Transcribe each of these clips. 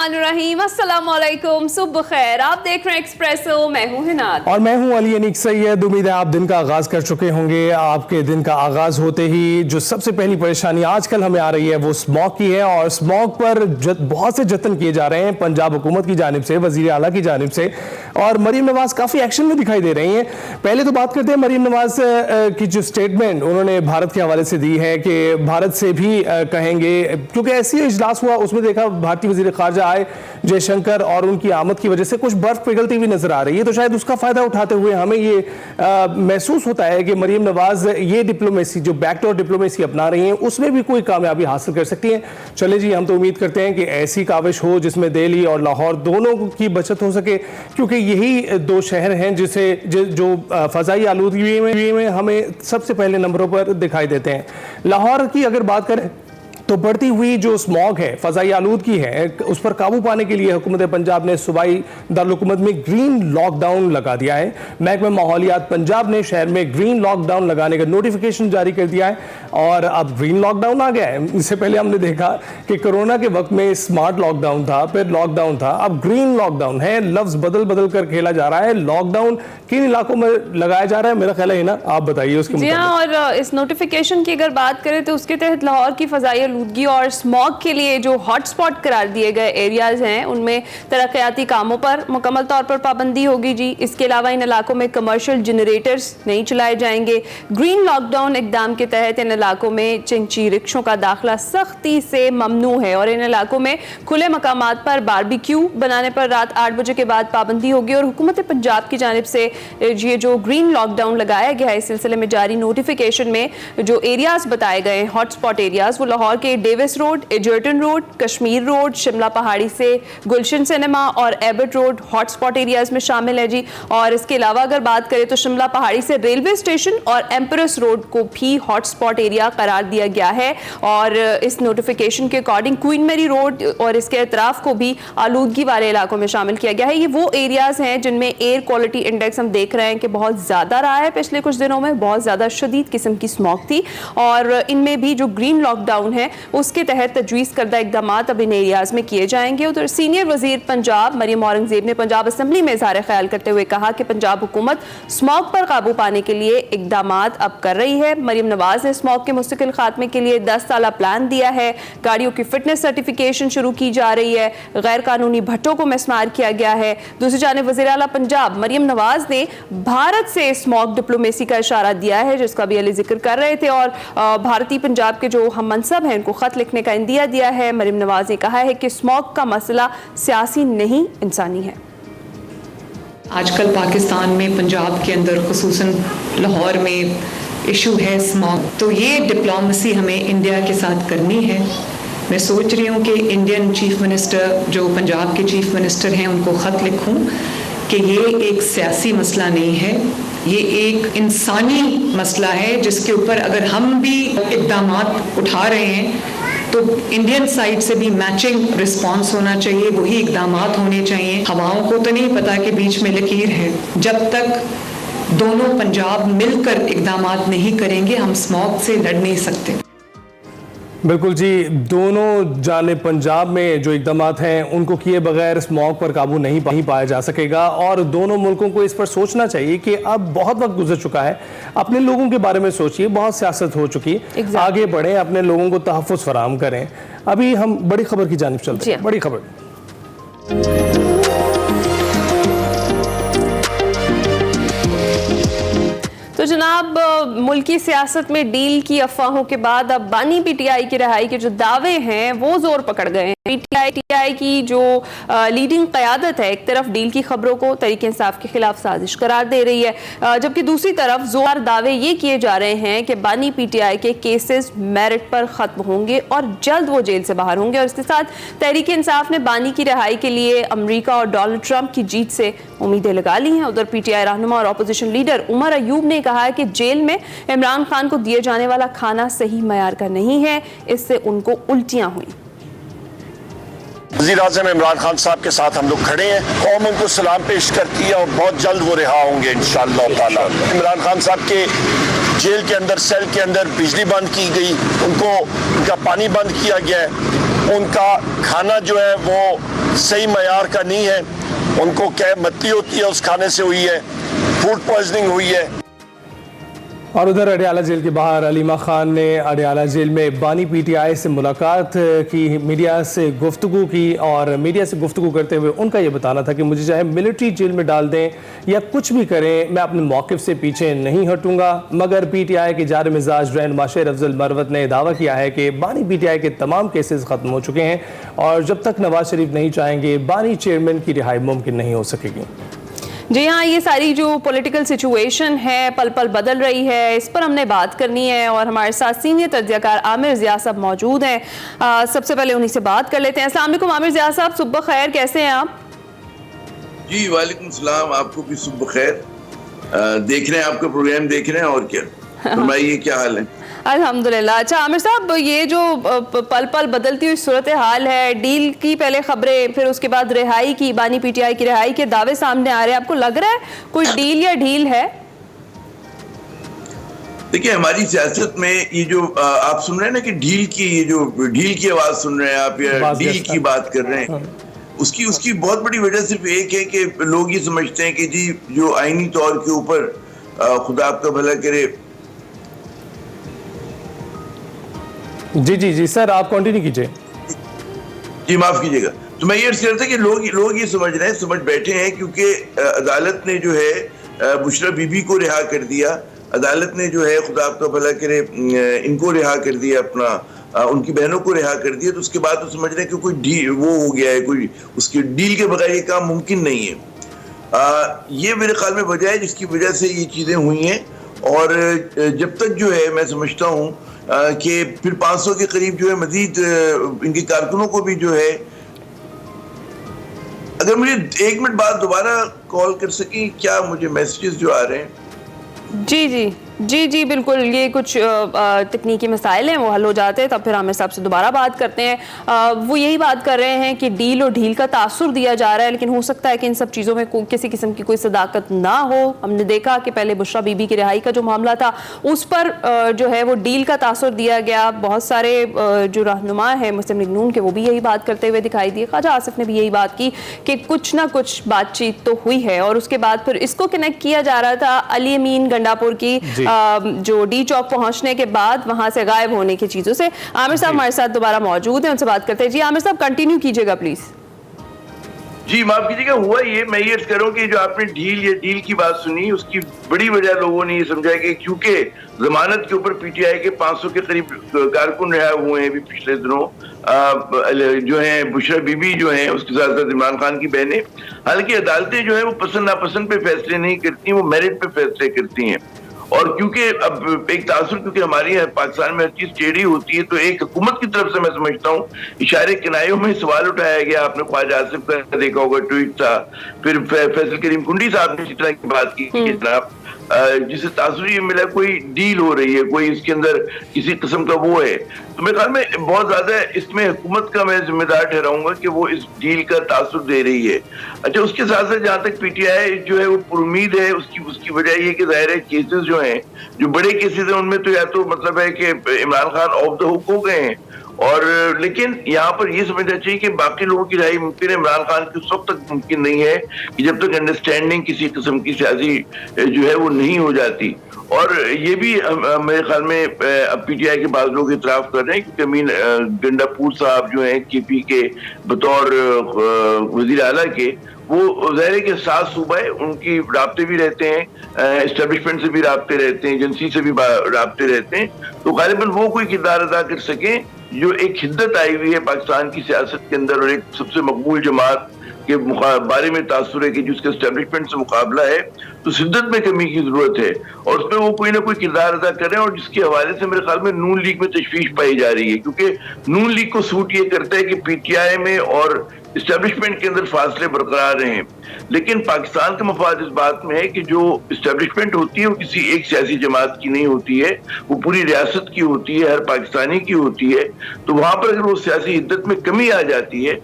बिस्मिल्लाहिर्रहमानिर्रहीम, अस्सलाम वालेकुम, सुबह खैर। आप देख रहे हैं एक्सप्रेसो, मैं हूं हिनात और मैं हूं अली अनीक सैयद। उम्मीद है आप दिन का आगाज कर चुके होंगे। आपके दिन का आगाज होते ही जो सबसे पहली परेशानी आजकल हमें आ रही है वो स्मॉग की है, और स्मॉग पर बहुत से जतन किए जा रहे हैं पंजाब हुकूमत की जानिब से, वजीर आला की जानिब से, और मरीम नवाज काफी एक्शन में दिखाई दे रही हैं। पहले तो बात करते हैं मरीम नवाज की जो स्टेटमेंट उन्होंने भारत के हवाले से दी है कि भारत से भी कहेंगे, क्योंकि ऐसी इजलास हुआ उसमें देखा भारतीय वजीर खारजा आए जयशंकर, और उनकी आमद की वजह से कुछ बर्फ पिघलती हुई नजर आ रही है। तो शायद उसका फायदा उठाते हुए हमें ये महसूस होता है कि मरीम नवाज ये डिप्लोमेसी जो बैकडोर डिप्लोमेसी अपना रही हैं उसमें भी कोई कामयाबी हासिल कर सकती हैं। चले जी, हम तो उम्मीद करते हैं कि ऐसी काविश हो जिसमें दिल्ली और लाहौर दोनों की बचत हो सके, क्योंकि यही दो शहर हैं जिसे जो फजाई आलूदगी में हमें सबसे पहले नंबरों पर दिखाई देते हैं। लाहौर की अगर बात करें तो बढ़ती हुई जो स्मॉग है, फजाई आलूदगी है, उस पर काबू पाने के लिए हुकूमत पंजाब ने सूबाई दारुलहुकूमत में ग्रीन लॉकडाउन लगा दिया है। महकमा माहौलियात पंजाब ने शहर में ग्रीन लॉकडाउन लगाने का नोटिफिकेशन जारी कर दिया है, और अब ग्रीन लॉकडाउन आ गया है। इससे पहले हमने देखा कि कोरोना के वक्त में स्मार्ट लॉकडाउन था, फिर लॉकडाउन था, अब ग्रीन लॉकडाउन है। लफ्ज बदल बदल कर खेला जा रहा है। लॉकडाउन किन इलाकों में लगाया जा रहा है, मेरा ख्याल है ना, आप बताइए उसके मुताबिक। और इस नोटिफिकेशन की अगर बात करें तो उसके तहत लाहौर की फजाई आलूदगी और स्मॉग के लिए जो हॉटस्पॉट करार दिए गए एरियाज हैं उनमें तरक्याती कामों पर मुकम्मल तौर पर पाबंदी होगी जी। इसके अलावा इन इलाकों में कमर्शियल जनरेटर्स नहीं चलाए जाएंगे। ग्रीन लॉकडाउन इकदाम के तहत इन इलाकों में चिंची रिक्शों का दाखिला सख्ती से ममनू है, और इन इलाकों में खुले मकामात पर बारबेक्यू बनाने पर रात 8 बजे के बाद पाबंदी होगी। और हुकूमत पंजाब की जानिब से ये जो ग्रीन लॉकडाउन लगाया गया है, इस सिलसिले में जारी नोटिफिकेशन में जो एरियाज बताए गए हैं हॉटस्पॉट एरियाज, वो लाहौर के Davis road, Egerton road, Kashmir road, Shimla Pahari से गुलशन सिनेमा और एबट रोड हॉटस्पॉट एरियाज में शामिल है जी। और इसके अलावा अगर बात करें तो शिमला पहाड़ी से रेलवे स्टेशन और एम्प्रेस रोड को भी हॉटस्पॉट एरिया करार दिया गया है। और इस नोटिफिकेशन के अकॉर्डिंग क्वीन मैरी रोड और इसके अतराफ को भी आलूदगी वाले इलाकों में शामिल किया गया है। ये वो एरियाज हैं जिनमें एयर क्वालिटी इंडेक्स हम देख रहे हैं कि बहुत ज्यादा रहा है पिछले कुछ दिनों में, बहुत ज्यादा शदीद किस्म की स्मॉग थी, और इनमें भी जो ग्रीन लॉकडाउन है उसके तहत तजवीज़ करदा इक़दाम अब इन एरियाज में किए जाएंगे। उधर सीनियर वजीर पंजाब मरियम औरंगजेब ने पंजाब असम्बली में इज़हार ख्याल करते हुए कहा कि पंजाब हुकूमत स्मॉग पर काबू पाने के लिए इक़दाम अब कर रही है। मरियम नवाज ने स्मॉग के मुस्तकिल खात्मे के लिए 10 साला प्लान दिया है। गाड़ियों की फिटनेस सर्टिफिकेशन शुरू की जा रही है। गैर कानूनी भट्टों को मिसमार किया गया है। दूसरी जानिब वज़ीर आला पंजाब मरियम नवाज ने भारत से स्मॉग डिप्लोमेसी का इशारा दिया है, जिसका भी अली जिक्र कर रहे थे, और भारतीय पंजाब के जो हम मनसब हैं उनको खत लिखने का इंदिया दिया है। मरियम नवाज ने कहा है कि स्मॉग का मसला सियासी नहीं, इंसानी है। आजकल पाकिस्तान में पंजाब के अंदर खुसूसन लाहौर में इशू है स्मॉग, तो ये डिप्लोमेसी हमें इंडिया के साथ करनी है। मैं सोच रही हूँ कि इंडियन चीफ मिनिस्टर जो पंजाब के चीफ मिनिस्टर हैं उनको ख़त लिखूँ कि ये एक सियासी मसला नहीं है, ये एक इंसानी मसला है जिसके ऊपर अगर हम भी इक़दाम उठा रहे हैं तो इंडियन साइड से भी मैचिंग रिस्पांस होना चाहिए, वही इक़दाम होने चाहिए। हवाओं को तो नहीं पता कि बीच में लकीर है। जब तक दोनों पंजाब मिलकर इक़दाम नहीं करेंगे हम स्मॉग से लड़ नहीं सकते। बिल्कुल जी, दोनों जानिब पंजाब में जो इक़दाम हैं उनको किए बगैर स्मॉग पर काबू नहीं पाया जा सकेगा, और दोनों मुल्कों को इस पर सोचना चाहिए कि अब बहुत वक्त गुजर चुका है। अपने लोगों के बारे में सोचिए, बहुत सियासत हो चुकी है, आगे बढ़ें, अपने लोगों को तहफ़्फ़ुज़ फराहम करें। अभी हम बड़ी खबर की जानिब चलते हैं। बड़ी खबर तो जनाब, मुल्की सियासत में डील की अफवाहों के बाद अब बानी पीटीआई की रिहाई के जो दावे हैं वो जोर पकड़ गए हैं। पीटीआई की जो लीडिंग क़यादत है एक तरफ डील की खबरों को तहरीक इंसाफ के खिलाफ साजिश करार दे रही है, जबकि दूसरी तरफ जोरदार दावे ये किए जा रहे हैं कि बानी पीटीआई के केसेस मेरिट पर खत्म होंगे और जल्द वो जेल से बाहर होंगे। और इसके साथ तहरीक इंसाफ ने बानी की रिहाई के लिए अमेरिका और डोनाल्ड ट्रंप की जीत से उम्मीदें लगा ली हैं। उधर पीटीआई रहनुमा और अपोजिशन लीडर उमर अयूब ने कहा है कि जेल में इमरान खान को दिए जाने वाला खाना सही मयार का नहीं है, इससे उनको उल्टियां हुई। वज़ीर आज़म इमरान खान साहब के साथ हम लोग खड़े हैं, कौम उनको सलाम पेश करती है और बहुत जल्द वो रिहा होंगे इंशाअल्लाह ताला। इमरान खान साहब के जेल के अंदर, सेल के अंदर बिजली बंद की गई, उनका पानी बंद किया गया है, उनका खाना जो है वो सही मयार का नहीं है। उनको क्या मत्ती होती है उस खाने से हुई है, फूड पॉइजनिंग हुई है। और उधर अडयाला जेल के बाहर अलीमा खान ने अडयाला जेल में बानी पीटीआई से मुलाकात की, मीडिया से गुफ्तगू की और मीडिया से गुफ्तगू करते हुए उनका ये बताना था कि मुझे चाहे मिलिट्री जेल में डाल दें या कुछ भी करें, मैं अपने मौक़िफ़ से पीछे नहीं हटूंगा। मगर पीटीआई के जार मिजाज रैन माशर अफजल मरवत ने दावा किया है कि बानी पीटीआई के तमाम केसेस ख़त्म हो चुके हैं और जब तक नवाज शरीफ नहीं चाहेंगे बानी चेयरमैन की रिहाई मुमकिन नहीं हो सकेगी। जी हाँ, ये सारी जो पॉलिटिकल सिचुएशन है पल पल बदल रही है, इस पर हमने बात करनी है और हमारे साथ सीनियर तज्ज़ियाकार आमिर ज़िया साहब मौजूद हैं। सबसे पहले उन्हीं से बात कर लेते हैं। अस्सलाम वालेकुम आमिर ज़िया साहब, सुबह खैर, कैसे हैं आप? जी वालेकुम सलाम, आपको भी सुबह खैर। देख रहे हैं आपका प्रोग्राम, देख रहे हैं और क्या, फरमाइए क्या हाल है? अल्हम्दुलिल्लाह। अच्छा आमिर साहब, ये जो पल पल बदलती हुई सूरत हाल है, डील की पहले खबरें, फिर उसके बाद रिहाई की, बानी पीटीआई की रिहाई के दावे सामने आ रहे हैं, आपको लग रहा है कोई डील या ढील है? देखिए, हमारी सियासत में ये जो आप सुन रहे हैं ना कि ढील की, ये जो ढील की आवाज सुन रहे हैं आप या डील की बात कर रहे हैं, उसकी बहुत बड़ी वजह सिर्फ एक है कि लोग ये समझते हैं कि जी जो आईनी तौर के ऊपर खुदा आपका भला करे। जी सर, आप कंटिन्यू कीजिए। जी माफ कीजिएगा। तो मैं ये अर्ज कर रहा था कि लोग ये समझ रहे हैं, समझ बैठे हैं, क्योंकि अदालत ने जो है बुशरा बीबी को रिहा कर दिया, अदालत ने जो है खुदा आपका भला करे इनको रिहा कर दिया, अपना उनकी बहनों को रिहा कर दिया। तो उसके बाद तो समझ रहे हैं कि कोई डील वो हो गया है, कोई उसकी डील के बगैर ये काम मुमकिन नहीं है। ये मेरे ख्याल में वजह है जिसकी वजह से ये चीजें हुई हैं। और जब तक जो है मैं समझता हूँ कि फिर 500 के करीब जो है मजीद इनके कारकुनों को भी जो है, अगर मुझे 1 मिनट बाद दोबारा कॉल कर सकें, क्या मुझे मैसेजेस जो आ रहे हैं? जी बिल्कुल, ये कुछ तकनीकी मसाइल हैं, वो हल हो जाते हैं तब फिर आमिर साहब से दोबारा बात करते हैं। वो यही बात कर रहे हैं कि डील और ढील का तासुर दिया जा रहा है, लेकिन हो सकता है कि इन सब चीज़ों में किसी किस्म की कोई सदाकत ना हो। हमने देखा कि पहले बुशरा बीबी की रिहाई का जो मामला था उस पर जो है वो डील का तासुर दिया गया। बहुत सारे जो रहनुमा हैं मुस्लिम लीग नून के, वो भी यही बात करते हुए दिखाई दिए। ख्वाजा आसिफ ने भी यही बात की कि कुछ ना कुछ बातचीत तो हुई है। और उसके बाद फिर इसको कनेक्ट किया जा रहा था अली अमीन गंडापुर की जो डी चौक पहुंचने के बाद वहां से गायब होने की चीजों से। आमिर साहब हमारे साथ दोबारा मौजूद हैं, उनसे बात करते हैं। जी आमिर साहब, कंटिन्यू कीजिएगा प्लीज। जी माफ कीजिएगा, हुआ ये, मैं ये अर्ज करूं कि जो आपने डील की बात सुनी, उसकी बड़ी वजह लोगों ने ये समझा कि क्योंकि जमानत के ऊपर पीटीआई के 500 के करीब कारकुन रिहा हुए हैं अभी पिछले दिनों, जो है बुशरा बीबी जो है, उसके साथ साथ इमरान खान की बहनें। हालांकि अदालतें जो है वो पसंद नापसंद पे फैसले नहीं करती, वो मेरिट पे फैसले करती हैं। और क्योंकि अब एक तासुर, क्योंकि हमारी पाकिस्तान में हर चीज टेढ़ी होती है, तो एक हुकूमत की तरफ से मैं समझता हूँ इशारे किनायों में सवाल उठाया गया। आपने ख्वाजा आसिफ का देखा होगा ट्वीट था, फिर फैसल करीम कुंडी साहब ने इस तरह की बात की जनाब, जिसे तासुर ये मिला कोई डील हो रही है, कोई इसके अंदर किसी किस्म का वो है। तो मेरे ख्याल में बहुत ज्यादा इसमें हुकूमत का मैं जिम्मेदार ठहराऊंगा कि वो इस डील का तासुर दे रही है। अच्छा, उसके साथ साथ जहाँ तक पीटीआई जो है वो पुरुमीद है, उसकी वजह ये कि जाहिर है केसेस जो हैं, जो बड़े केसेस हैं, उनमें तो या तो मतलब है कि Imran Khan of the hook हो गए हैं, और लेकिन यहाँ पर ये समझना चाहिए कि बाकी लोगों की राय मुमकिन है, इमरान खान की उस वक्त तक मुमकिन नहीं है कि जब तक अंडरस्टैंडिंग किसी किस्म की सियासी जो है वो नहीं हो जाती। और ये भी मेरे ख्याल में अब पीटीआई के बाद लोग इतराफ कर रहे हैं, क्योंकि अमीन गंडापुर साहब जो हैं केपी के बतौर वजीर आला के, वो ज़ाहिर के 7 सूबा है, उनकी राब्ते भी रहते हैं, एस्टेब्लिशमेंट से भी राब्ते रहते हैं, एजेंसी से भी राब्ते रहते हैं। तो गालिबन वो कोई किरदार अदा कर सके जो एक हिद्दत आई हुई है पाकिस्तान की सियासत के अंदर, और एक सबसे मकबूल जमात के बारे में तासुर है कि जिसके एस्टेब्लिशमेंट से मुकाबला है, तो शिद्दत में कमी की जरूरत है, और उसमें वो कोई ना कोई किरदार अदा करें। और जिसके हवाले से मेरे ख्याल में नून लीग में तशवीश पाई जा रही है, क्योंकि नून लीग को सूट ये करता है कि पीटीआई में और इस्टेब्लिशमेंट के अंदर फासले बरकरार रहे हैं। लेकिन पाकिस्तान का मफाद इस बात में है कि जो इस्टेब्लिशमेंट होती है वो किसी एक सियासी जमात की नहीं होती है, वो पूरी रियासत की होती है, हर पाकिस्तानी की होती है। तो वहां पर अगर वो सियासी हिद्दत में कमी आ जाती है,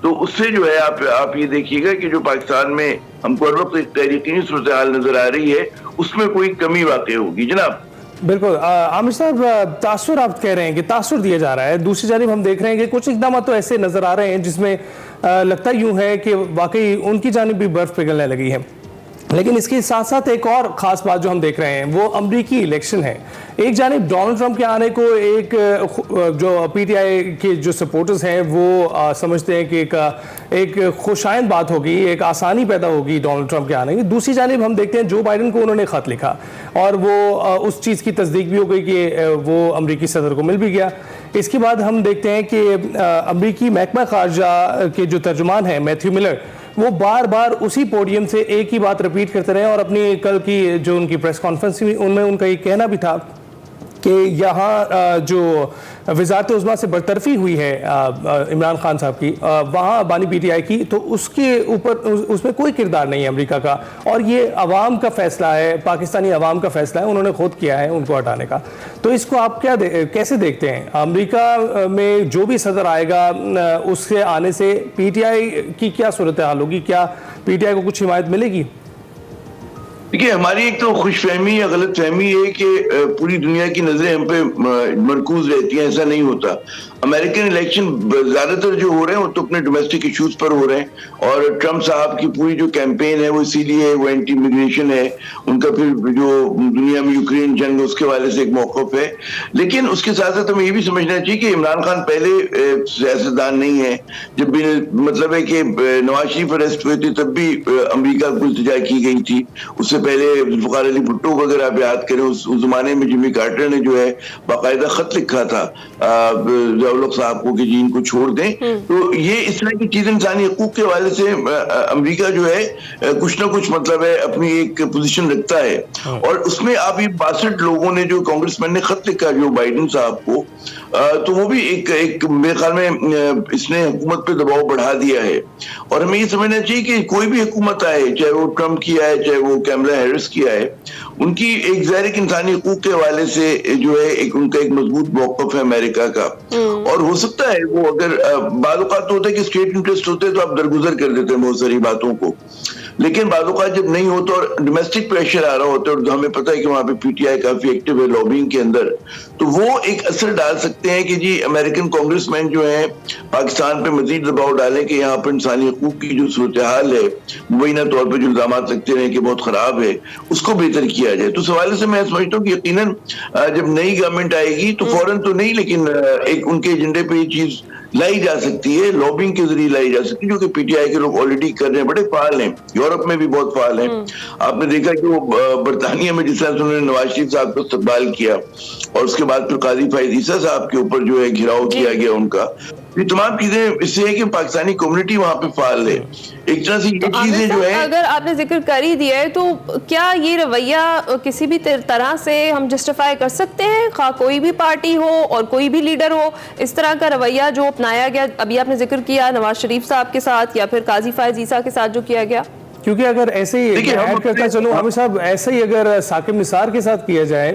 तो उससे जो है आप ये देखिएगा कि जो पाकिस्तान में हमको हर वक्त एक तहरीकी सूरत हाल नजर आ रही है, उसमें कोई कमी वाकई होगी। जनाब बिल्कुल आमिर साहब, तासुर आप कह रहे हैं कि तासुर दिया जा रहा है, दूसरी जानिब हम देख रहे हैं कि कुछ इकदाम तो ऐसे नजर आ रहे हैं जिसमें लगता यूं है कि वाकई उनकी जानिब भी बर्फ पिघलने लगी है। लेकिन इसके साथ साथ एक और ख़ास बात जो हम देख रहे हैं वो अमरीकी इलेक्शन है। एक जानिब डोनाल्ड ट्रंप के आने को एक जो पीटीआई के जो सपोर्टर्स हैं वो समझते हैं कि एक खुशाइंद बात होगी, एक आसानी पैदा होगी डोनाल्ड ट्रंप के आने की। दूसरी जानिब हम देखते हैं जो बाइडन को उन्होंने ख़त लिखा और वो उस चीज़ की तस्दीक भी हो गई कि वो अमरीकी सदर को मिल भी गया। इसके बाद हम देखते हैं कि अमरीकी महकमा खारजा के जो तर्जुमान हैं मैथ्यू मिलर, वो बार बार उसी पोडियम से एक ही बात रिपीट करते रहे और अपनी कल की जो उनकी प्रेस कॉन्फ्रेंस हुई उनमें उनका ये कहना भी था कि यहाँ जो वज़ारत उज़्मा से बरतरफी हुई है इमरान खान साहब की, वहाँ बानी पीटीआई की, तो उसके ऊपर उसमें कोई किरदार नहीं है अमेरिका का और ये अवाम का फ़ैसला है, पाकिस्तानी अवाम का फ़ैसला है, उन्होंने खुद किया है उनको हटाने का। तो इसको आप कैसे देखते हैं? अमेरिका में जो भी सदर आएगा उसके आने से पीटीआई की क्या सूरत हाल होगी? क्या पीटीआई को कुछ हिमायत मिलेगी? देखिए, हमारी एक तो खुशफहमी या गलत फहमी है कि पूरी दुनिया की नजरें हम पे मरकूज रहती हैं। ऐसा नहीं होता। अमेरिकन इलेक्शन ज्यादातर जो हो रहे हैं वो तो अपने डोमेस्टिक इश्यूज पर हो रहे हैं और ट्रंप साहब की पूरी जो कैंपेन है वो इसीलिए वो एंटी इमिग्रेशन है, उनका फिर जो दुनिया में यूक्रेन जंग उसके वाले से एक मौक़िफ़ है। लेकिन उसके साथ साथ हमें ये भी समझना चाहिए कि इमरान खान पहले सियासतदान नहीं है। जब भी मतलब है कि नवाज शरीफ अरेस्ट हुए थे तब भी अमरीका को इल्तिजा की गई थी। उससे पहले जुल्फ़िकार अली भुट्टो को अगर आप याद करें, उस जमाने में जिमी कार्टर ने जो है बाकायदा खत लिखा था ज़ियाउल-हक साहब को कि जी इनको छोड़ दें। तो ये इस तरह की चीज इंसानी हकूक के हवाले से अमेरिका जो है कुछ ना कुछ मतलब है अपनी एक पोजीशन रखता है। और उसमें आप ये 62 लोगों ने जो कांग्रेसमैन ने खत लिखा जो बाइडेन साहब को, तो वो भी एक मेरे ख्याल में इसने हुकूमत पे दबाव बढ़ा दिया है। और हमें ये समझना चाहिए कि कोई भी हुकूमत आए, चाहे वो ट्रंप की आए चाहे वो कैमला हैरिस की आए, उनकी एक ज़ाहिर इंसानी हकूक के हवाले से जो है एक उनका एक मजबूत मौक़िफ़ है अमेरिका का। और हो सकता है वो अगर बाज़-औक़ात तो होता है कि स्टेट इंटरेस्ट होते हैं तो आप दरगुजर कर देते हैं बहुत सारी बातों को, लेकिन बाज़-औक़ात जब नहीं होता और डोमेस्टिक प्रेशर आ रहा होता है और हमें पता है कि वहाँ पे पीटीआई काफी एक्टिव है लॉबिंग के अंदर, तो वो एक असर डाल सकते हैं कि जी अमेरिकन कांग्रेसमैन जो है पाकिस्तान पे मजीद दबाव डालें कि यहाँ पर इंसानी हकूक की जो सूरत हाल है मुबैना तौर पर जो इल्ज़ाम लगते रहे कि बहुत खराब है उसको बेहतर किया जाए। तो इस हवाले से मैं समझता हूँ कि यकीनन जब नई गवर्नमेंट आएगी तो फौरन तो नहीं, लेकिन एक उनके एजेंडे पे ये चीज लाई जा सकती है, लॉबिंग के जरिए लाई जा सकती है, जो कि पीटीआई के लोग ऑलरेडी कर रहे हैं, बड़े फाल हैं, यूरोप में भी बहुत फाल हैं। आपने देखा कि वो बरतानिया में जिस तरह से उन्होंने नवाज शरीफ साहब को इस्तकबाल किया और उसके बाद फिर काजी फायद ईसा साहब के ऊपर जो है घिराव किया गया उनका, ये तमाम चीजें इससे है कि पाकिस्तानी कम्युनिटी वहां पे फाल है। एक तरह से ये चीजें जो है, अगर आपने जिक्र कर ही दिया है तो क्या ये रवैया किसी भी तरह से हम जस्टिफाई कर सकते हैं, खा कोई भी पार्टी हो और कोई भी लीडर हो, इस तरह का रवैया जो अपनाया गया, अभी आपने जिक्र किया नवाज शरीफ साहब के साथ या फिर काजी फायद ईसा के साथ जो किया गया? क्योंकि अगर ऐसे ही ऐड करता चलो आमिर साहब, ऐसे ही अगर साकिब निसार के साथ किया जाए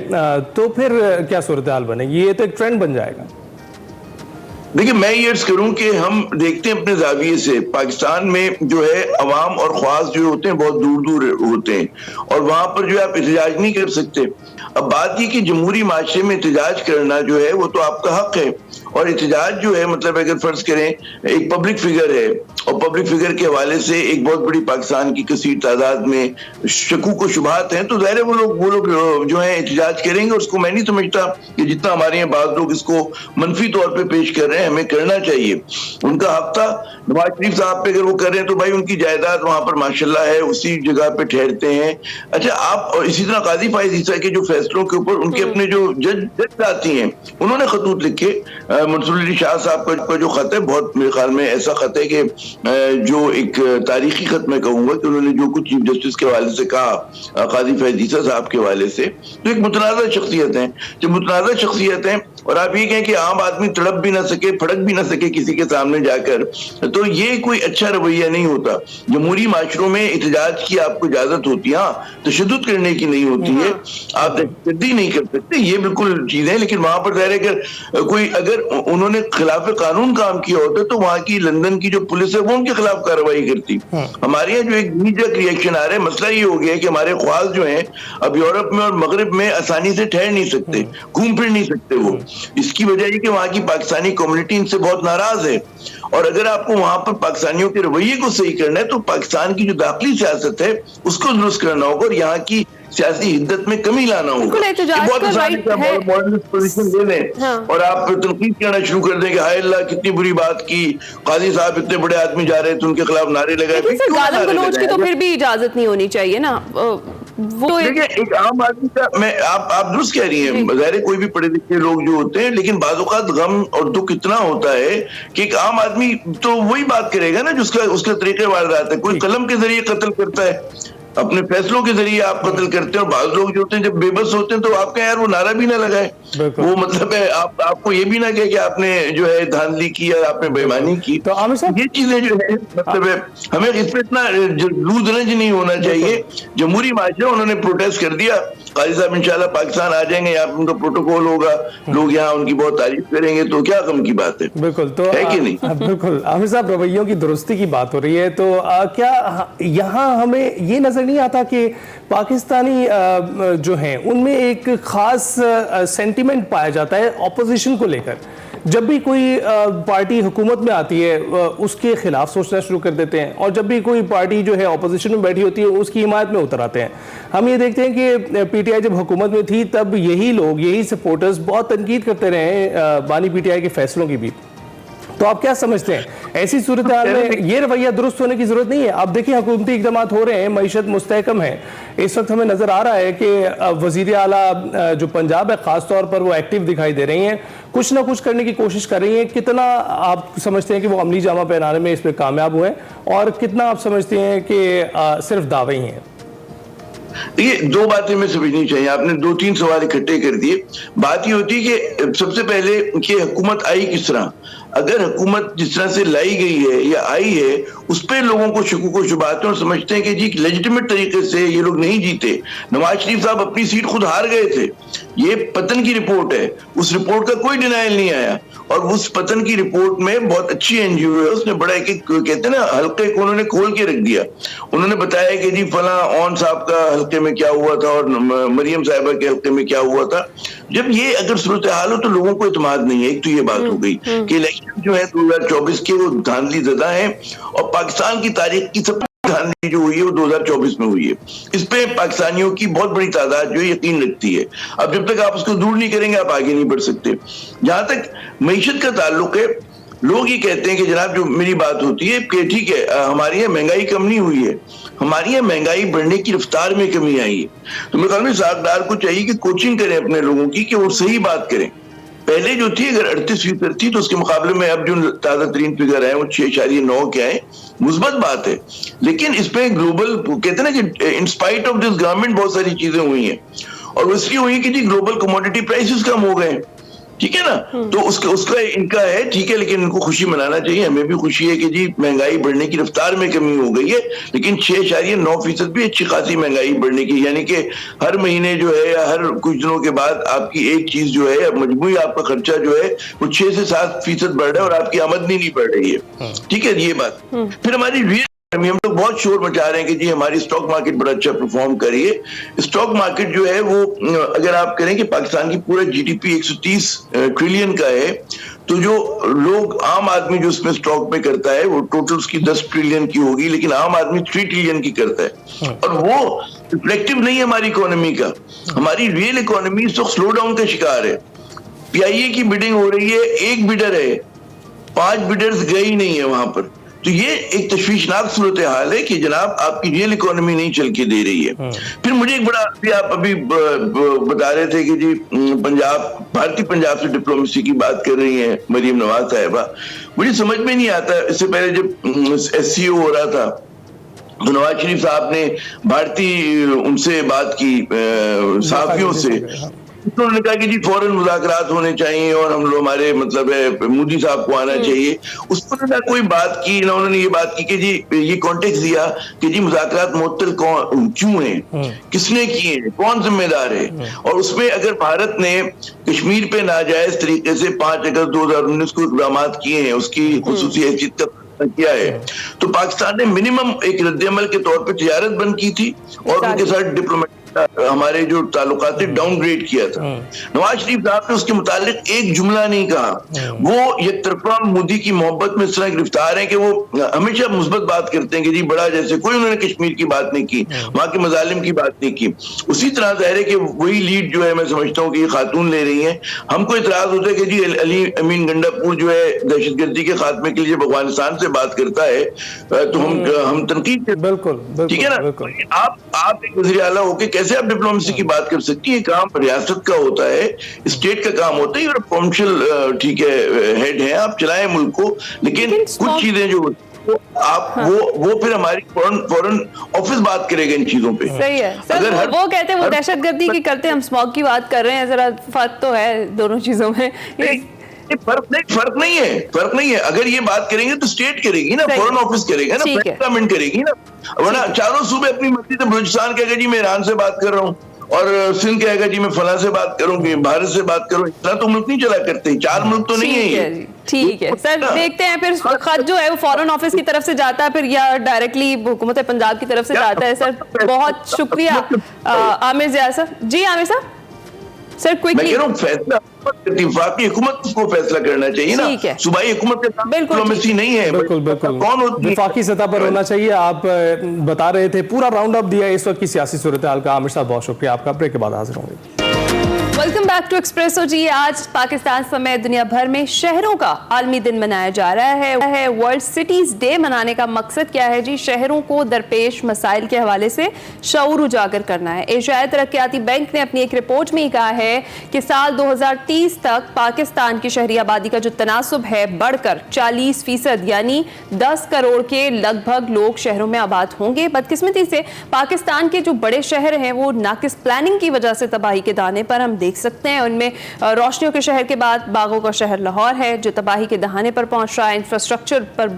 तो फिर क्या सूरत हाल बनेगी? ये तो एक ट्रेंड बन जाएगा। देखिए, मैं ये अर्ज करूं कि हम देखते हैं अपने जाविये से पाकिस्तान में जो है अवाम और ख्वास जो होते हैं बहुत दूर दूर होते हैं और वहां पर जो है आप एहतजाज नहीं कर सकते। अब बात ये कि जमहूरी माशरे में एहतजाज करना जो है वो तो आपका हक है और एहतजाज जो है मतलब अगर फर्ज करें एक पब्लिक फिगर है और पब्लिक फिगर के हवाले से एक बहुत बड़ी पाकिस्तान की कसीर तादाद में शकूक व शुबहात हैं, तो ज़ाहिर है वो लोग जो है एहतजाज करेंगे। और उसको मैं नहीं समझता कि जितना हमारे यहाँ बाज़ लोग इसको मनफी तौर पर पेश कर रहे हैं, हमें करना चाहिए, उनका हक था। नवाज शरीफ साहब पे अगर वो कर रहे हैं तो भाई उनकी जायदाद वहां पर माशाल्लाह है, उसी जगह पे ठहरते हैं। अच्छा, आप और इसी तरह काजी फायद ईसा के जो फैसलों के ऊपर उनके अपने जो जज आती हैं उन्होंने खतूत लिखे। मंसूर अली शाह साहब का जो खत है बहुत मेरे ख्याल में ऐसा खत है कि जो एक तारीखी खत मैं कहूंगा कि उन्होंने जो कुछ चीफ जस्टिस के हवाले से कहा काजी फायद ईसा साहब के हवाले से, तो एक मुतनाज़ा शख्सियत है। जब मुतनाज़ा शख्सियत है और आप ये कहें कि आम आदमी तड़प भी ना सके, फड़क भी ना सके किसी के सामने जाकर, तो ये कोई अच्छा रवैया नहीं होता। जमहूरी माशरों में एहतजाज की आपको इजाजत होती है, हाँ, तशद्दुद करने की नहीं होती है, आप तशद्दुद नहीं कर सकते, ये बिल्कुल चीज है। लेकिन वहां पर ज़ाहिर है अगर कोई अगर उन्होंने खिलाफ कानून काम किया होता तो वहां की लंदन की जो पुलिस है वो उनके खिलाफ कार्रवाई करती। हमारे यहाँ जो एक नीजक रिएक्शन आ रहा है, मसला ये हो गया है कि हमारे ख्वास जो हैं अब यूरोप में और मगरब में आसानी से ठहर नहीं सकते, घूम फिर नहीं सकते वो। इसकी वजह है कि वहां की पाकिस्तानी कम्युनिटी इनसे बहुत नाराज है, और अगर आपको वहां पर पाकिस्तानियों के रवैये को सही करना है तो पाकिस्तान की जो दाखिली सियासत है उसको दुरुस्त करना होगा और यहाँ की सियासी हिद्दत में कमी लाना होगा। बहुत मॉडर्निस्ट पोजीशन ले लें और आप तनकीद करना शुरू कर दें कि हाय अल्लाह कितनी बुरी बात की, काजी साहब इतने बड़े आदमी जा रहे थे उनके खिलाफ नारे लगाए। गालिब गलौज की तो फिर भी इजाजत नहीं होनी चाहिए ना। वो देखिए एक आम आदमी का, मैं आप दुरुस्त कह रही हैं, ज़ाहिर कोई भी पढ़े लिखे लोग जो होते हैं, लेकिन बाज़ औक़ात गम और दुख इतना होता है कि एक आम आदमी तो वही बात करेगा ना जो उसका तरीके वारदात है। कोई कलम के जरिए कत्ल करता है, अपने फैसलों के जरिए आप कत्ल करते हैं, और बाज़ लोग जो होते हैं जब बेबस होते हैं तो आपका यार वो नारा भी ना लगाए, वो मतलब है आपको ये भी ना कहे कि आपने जो है धांधली की या आपने बेईमानी की। तो आमिर साहब ये चीजें जो है मतलब है हमें इस पे इतना लूजरंज नहीं होना चाहिए। जमहूरी माशरा उन्होंने प्रोटेस्ट कर दिया, काजी साहब इंशाल्लाह पाकिस्तान आ जाएंगे, यहाँ उनका प्रोटोकॉल होगा, लोग यहाँ उनकी बहुत तारीफ करेंगे, तो क्या गम की बात है। बिल्कुल, तो है कि नहीं? बिल्कुल आमिर साहब, रवैयों की दुरुस्ती की बात हो रही है, तो क्या यहाँ हमें ये नजर नहीं आता कि पाकिस्तानी जो हैं उनमें एक खास सेंटिमेंट पाया जाता है ऑपोजिशन को लेकर? जब भी कोई पार्टी हुकूमत में आती है उसके खिलाफ सोचना शुरू कर देते हैं, और जब भी कोई पार्टी जो है ऑपोजिशन में बैठी होती है उसकी हिमायत में उतर आते हैं। हम ये देखते हैं कि पीटीआई जब हुकूमत में थी तब यही लोग, यही सपोर्टर्स बहुत तनकीद करते रहे बानी पीटीआई के फैसलों की भी। तो आप क्या समझते हैं, ऐसी सूरत हाल में ये रवैया दुरुस्त होने की जरूरत नहीं है? आप देखिए हुकूमती इक़दामात हो रहे हैं, मईशत मुस्तहकम है, इस वक्त हमें नजर आ रहा है कि वजीर आला जो पंजाब है खास तौर पर वो एक्टिव दिखाई दे रही हैं, कुछ ना कुछ करने की कोशिश कर रही हैं। कितना आप समझते हैं कि वो अमली जामा पहनाने में इस पर कामयाब हुए, और कितना आप समझते हैं कि सिर्फ दावे ही हैं? ये दो बातें में समझनी चाहिए, आपने दो तीन सवाल इकट्ठे कर दिए। बात ये होती है कि सबसे पहले कि हुकूमत आई किस तरह, अगर हुकूमत जिस तरह से लाई गई है या आई है उस पर लोगों को शकूक व शुबहात हैं और समझते हैं कि जी लेजिटिमेट तरीके से ये लोग नहीं जीते। नवाज शरीफ साहब अपनी सीट खुद हार गए थे, ये पतन की रिपोर्ट है, उस रिपोर्ट का कोई डिनायल नहीं आया, और उस पतन की रिपोर्ट में बहुत अच्छी एनजीओ है, उसने बड़ा एक कहते हैं ना हल्के को उन्होंने खोल के रख दिया। उन्होंने बताया कि जी फला ऑन साहब का हल्के में क्या हुआ था और मरियम साहिबा के हल्के में क्या हुआ था। जब ये अगर सूरत हाल हो तो लोगों को इत्मीनान नहीं है। एक तो ये बात हो गई कि इलेक्शन जो है 2024 के वो धांधली ज़दा है, और पाकिस्तान की तारीख की सब धांधली जो हुई है वो 2024 में हुई है। इस पे पाकिस्तानियों की बहुत बड़ी तादाद जो यकीन रखती है। अब जब तक आप उसको दूर नहीं करेंगे आप आगे नहीं बढ़ सकते। जहां तक मईशत का ताल्लुक है, लोग ये कहते हैं कि जनाब जो मेरी बात होती है कि ठीक है हमारी यहाँ महंगाई कम नहीं हुई है, हमारी यहाँ महंगाई बढ़ने की रफ्तार में कमी आई है। तो मेरे ख्याल में साहबदार को चाहिए कि कोचिंग करें अपने लोगों की कि वो सही बात करें। पहले जो थी अगर 38% थी तो उसके मुकाबले में अब जो ताज़ा तरीन फिगर है वो 6.9 के आए, मुस्बत बात है। लेकिन इस पे ग्लोबल कहते हैं ना कि in spite of this government बहुत सारी चीजें हुई हैं, और वो इसलिए हुई कि जी ग्लोबल कमोडिटी प्राइसेस कम हो गए, ठीक है ना। तो उसका इनका है ठीक है, लेकिन इनको खुशी मनाना चाहिए। हमें भी खुशी है कि जी महंगाई बढ़ने की रफ्तार में कमी हो गई है, लेकिन 6.9% भी अच्छी खासी महंगाई बढ़ने की, यानी कि हर महीने जो है या हर कुछ दिनों के बाद आपकी एक चीज जो है मजमूई आपका खर्चा जो है वो 6 से 7% बढ़ रहा है और आपकी आमदनी नहीं बढ़ रही है, ठीक है ये बात। फिर हमारी रियल हम लोग बहुत शोर मचा रहे हैं कि जी हमारी स्टॉक मार्केट बड़ा अच्छा परफॉर्म करी है। स्टॉक मार्केट जो है वो अगर आप करें कि पाकिस्तान की पूरा जीडीपी 130 ट्रिलियन का है, तो जो लोग आम आदमी जो उसमें स्टॉक में करता है वो टोटल उसकी 10 ट्रिलियन की होगी, लेकिन आम आदमी 3 ट्रिलियन की करता है, और वो रिफ्लेक्टिव नहीं है हमारी इकोनॉमी का। हमारी रियल इकोनॉमी इस वक्त स्लो डाउन का शिकार है। पीआईए की बिडिंग हो रही है, एक बिडर है, 5 बिडर्स गए ही नहीं है वहां पर। तो ये एक तशवीशनाक सूरत हाल है कि जनाब आपकी रियल इकोनॉमी नहीं चल के दे रही है। फिर मुझे एक बड़ा आप अभी बता रहे थे कि जी पंजाब, भारतीय पंजाब से डिप्लोमेसी की बात कर रही हैं मरियम नवाज साहिबा। मुझे समझ में नहीं आता, इससे पहले जब SCO हो रहा था तो नवाज शरीफ साहब ने भारतीय उनसे बात की सहाफियों से, उन्होंने कहा कि जी फौरन मुज़ाकरात होने चाहिए और हम लोग हमारे मतलब है मोदी साहब को आना चाहिए। उस पर ना कोई बात की ना उन्होंने ये बात की कि जी ये कॉन्टेक्स्ट दिया कि जी मुज़ाकरात मुअत्तल क्यों हैं, किसने किए हैं, कौन जिम्मेदार है। और उसमें अगर भारत ने कश्मीर पे नाजायज तरीके से 5 अगस्त 2019 को इक़दाम किए हैं, उसकी खुसूसी हैसियत का किया है, तो पाकिस्तान ने मिनिमम एक रद्द-ए-अमल के तौर पे तिजारत बंद की थी और उनके साथ डिप्लोमेटिक हमारे जो ताल्लुकात डाउनग्रेड किया था। नवाज शरीफ साहब ने उसके मुतालिक एक जुमला नहीं कहा। वो एक तरफा मोदी की मोहब्बत में इस तरह गिरफ्तार है कि वो हमेशा मुस्बत बात करते हैं कि जी बड़ा, जैसे कोई उन्होंने कश्मीर की बात नहीं की, वहां के मजालिम की बात नहीं की। उसी तरह जाहिर है कि वही लीड जो है मैं समझता हूँ कि ये खातून ले रही है। हमको इतराज होता है कि जी अली अमीन गंडापुर जो है दहशतगर्दी के खात्मे के लिए जब अफगानिस्तान से बात करता है तो हम तनकीद करते हैं। बिल्कुल, ठीक है ना। आप एक वज़ीर आला होके कैसे आप डिप्लोमेसी की बात कर सकती है? काम रियासत का होता है, स्टेट का काम होता है। और कॉमर्शियल ठीक है हेड है, आप चलाएं मुल्क को, लेकिन कुछ चीजें जो आप वो फिर हमारी फौरन ऑफिस बात करेगा इन चीजों पे। सही है सर, वो कहते हैं वो दहशतगर्दी की करते हैं, हम स्मॉग की बात कर रहे हैं। जरा फर्क तो है दोनों चीजों में। फर्क नहीं है। अगर ये बात करेंगे तो स्टेट करेगी ना, फॉरेन ऑफिस करेगा ना, पार्लियामेंट करेगी ना। वरना चारों सूबे अपनी मर्जी से, बलूचिस्तान कहेगा जी मैं ईरान से बात कर रहा हूँ और सिंध कहेगा जी मैं फला से बात करूंगी, भारत से बात करूँ। इतना तो मुल्क नहीं चला करते, 4 मुल्क तो नहीं है ये। ठीक है सर, देखते हैं फिर खत जो है वो फॉरेन ऑफिस की तरफ से जाता है फिर या डायरेक्टली हुकूमत पंजाब की तरफ से जाता है। सर बहुत शुक्रिया आमिर ज़िया सर। जी आमिर साहब, सर क्विकली फैसला वफाकी हुकूमत को फैसला करना चाहिए ना, सूबाई हुकूमत के साथ डिप्लोमेसी नहीं है। बिल्कुल कौन वफाकी सतह पर होना चाहिए। आप बता रहे थे, पूरा राउंड अप दिया इस वक्त की सियासी सूरत हाल का। आमिर साहब बहुत शुक्रिया आपका। ब्रेक के बाद हाजिर होंगे। वेलकम बैक टू एक्सप्रेसो जी। आज पाकिस्तान समेत दुनिया भर में शहरों का आलमी दिन मनाया जा रहा है। वर्ल्ड सिटीज डे मनाने का मकसद क्या है जी? शहरों को दरपेश मसाइल के हवाले से शऊर उजागर करना है। एशियाई तरक्याती बैंक ने अपनी एक रिपोर्ट में कहा है कि साल 2030 तक पाकिस्तान की शहरी आबादी का जो तनासुब है बढ़कर 40% यानी 10 करोड़ के लगभग लोग शहरों में आबाद होंगे। बदकिस्मती से पाकिस्तान के जो बड़े शहर हैं वो नाकिस प्लानिंग की वजह से तबाही के दाने पर हम देख सकते हैं। उनमें रोशनियों के शहर के बाद बागों का शहर लाहौर है जो तबाही के दहाने पर पहुंच रहा है। इंफ्रास्ट्रक्चर पर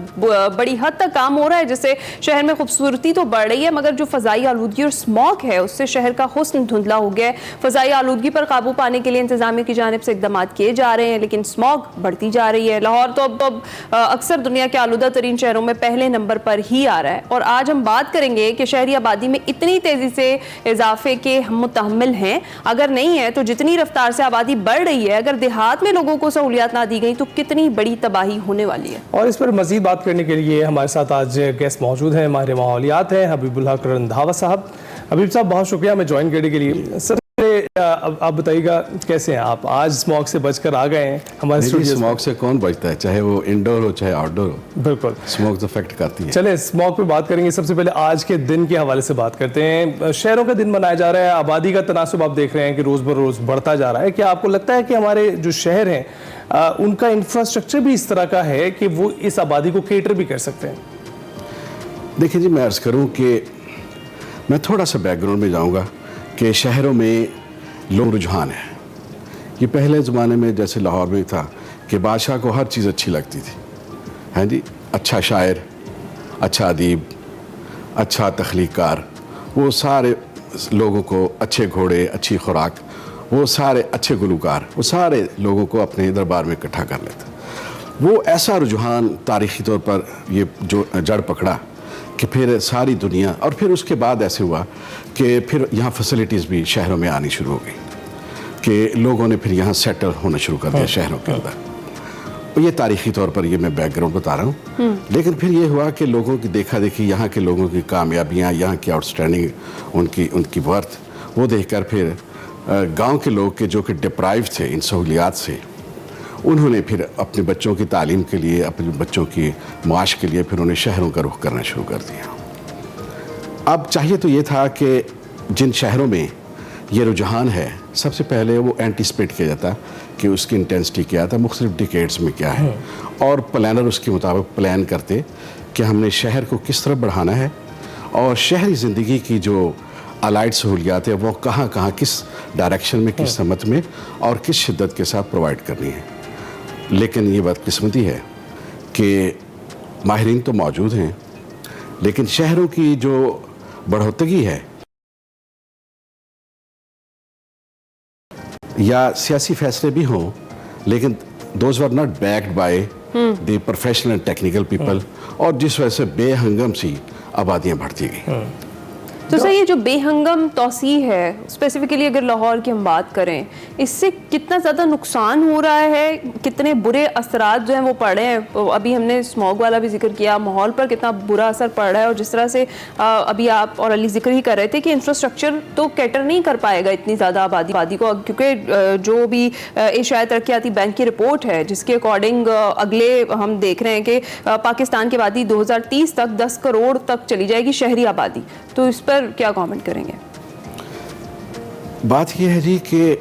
बड़ी हद तक काम हो रहा है जिससे शहर में खूबसूरती तो बढ़ रही है मगर जो फ़ज़ाई आलूदगी और स्मॉग है उससे शहर का हुस्न धुंधला हो गया है। फ़ज़ाई आलूदगी पर काबू पाने के लिए इंतजामिया की जानिब से इकदाम किए जा रहे हैं लेकिन स्मॉग बढ़ती जा रही है। लाहौर तो अब अक्सर दुनिया के आलूदा तरीन शहरों में पहले नंबर पर ही आ रहा है। और आज हम बात करेंगे कि शहरी आबादी में इतनी तेज़ी से इजाफे के हम मुतहम्मिल हैं, अगर नहीं है तो जितनी रफ्तार से आबादी बढ़ रही है, अगर देहात में लोगों को सहूलियात ना दी गई तो कितनी बड़ी तबाही होने वाली है। और इस पर मजीद बात करने के लिए हमारे साथ आज गेस्ट मौजूद हैं, माहिर माहौलियात हैं हबीबुल हक रंधावा साहब। हबीब साहब बहुत शुक्रिया हमें ज्वाइन करने के लिए। सर आप बताइएगा कैसे हैं आप? आज स्मॉग से बचकर आ गए हैं हमारे स्टूडियो। स्मॉग से कौन बचता है, चाहे वो इंडोर हो चाहे आउटडोर हो। बिल्कुल स्मॉग तो इफेक्ट करती है। चले स्मॉग पे बात करेंगे। सबसे पहले आज के दिन के हवाले से बात करते हैं। शहरों का दिन मनाया जा रहा है, आबादी का तनासुब आप देख रहे हैं कि रोज बरोज बढ़ता जा रहा है। क्या आपको लगता है कि हमारे जो शहर हैं उनका इंफ्रास्ट्रक्चर भी इस तरह का है कि वो इस आबादी को केटर भी कर सकते हैं? देखिए जी, मैं अर्ज़ करूँ कि मैं थोड़ा सा बैकग्राउंड में जाऊँगा कि शहरों में लोग रुझान है। ये पहले ज़माने में जैसे लाहौर में था कि बादशाह को हर चीज़ अच्छी लगती थी, हैं जी। अच्छा शायर, अच्छा अदीब, अच्छा तख्लीकार, वो सारे लोगों को, अच्छे घोड़े, अच्छी खुराक, वो सारे अच्छे गुलकार, वो सारे लोगों को अपने दरबार में इकट्ठा कर लेता। वो ऐसा रुझान तारीख़ी तौर पर ये जो जड़ पकड़ा कि फिर सारी दुनिया, और फिर उसके बाद ऐसे हुआ कि फिर यहाँ फैसिलिटीज़ भी शहरों में आनी शुरू हो गई कि लोगों ने फिर यहाँ सेटल होना शुरू कर दिया शहरों के अंदर। ये तारीख़ी तौर पर ये मैं बैकग्राउंड बता रहा हूँ। लेकिन फिर ये हुआ कि लोगों की देखा देखी, यहाँ के लोगों की कामयाबियाँ, यहाँ की आउटस्टैंडिंग, उनकी वर्थ, वो देखकर फिर गाँव के लोग के जो कि डिप्राइव थे इन सहूलियात से, उन्होंने फिर अपने बच्चों की तालीम के लिए, अपने बच्चों की माश के लिए फिर उन्हें शहरों का रुख करना शुरू कर दिया। अब चाहिए तो ये था कि जिन शहरों में ये रुझान है, सबसे पहले वो एंटीसिपेट किया जाता कि उसकी इंटेंसिटी क्या था, मुख्तलिफ डिकेड्स में क्या है, और प्लानर उसके मुताबिक प्लान करते कि हमने शहर को किस तरह बढ़ाना है और शहरी ज़िंदगी की जो अलाइड सहूलियात है वो कहाँ कहाँ किस डायरेक्शन में, किस समत में और किस शिद्दत के साथ प्रोवाइड करनी है। लेकिन ये बदकिस्मती है कि माहिरीन तो मौजूद हैं, लेकिन शहरों की जो बढ़ोतरी है या सियासी फैसले भी हों, लेकिन those were not backed by the professional and technical people, और जिस वजह से बेहंगम सी आबादियाँ बढ़ती गई। तो सर ये जो बेहंगम तौसी है, स्पेसिफिकली अगर लाहौर की हम बात करें, इससे कितना ज़्यादा नुकसान हो रहा है, कितने बुरे असरात जो हैं वो पड़ रहे हैं? अभी हमने स्मॉग वाला भी जिक्र किया, माहौल पर कितना बुरा असर पड़ रहा है, और जिस तरह से अभी आप और अली जिक्र ही कर रहे थे कि इंफ्रास्ट्रक्चर तो कैटर नहीं कर पाएगा इतनी ज़्यादा आबादी को, क्योंकि जो भी एशियाई तरक्याती बैंक की रिपोर्ट है जिसके अकॉर्डिंग अगले हम देख रहे हैं कि पाकिस्तान की आबादी 2030 तक 10 करोड़ तक चली जाएगी, शहरी आबादी। तो इस पर क्या कमेंट करेंगे? बात यह है जी कि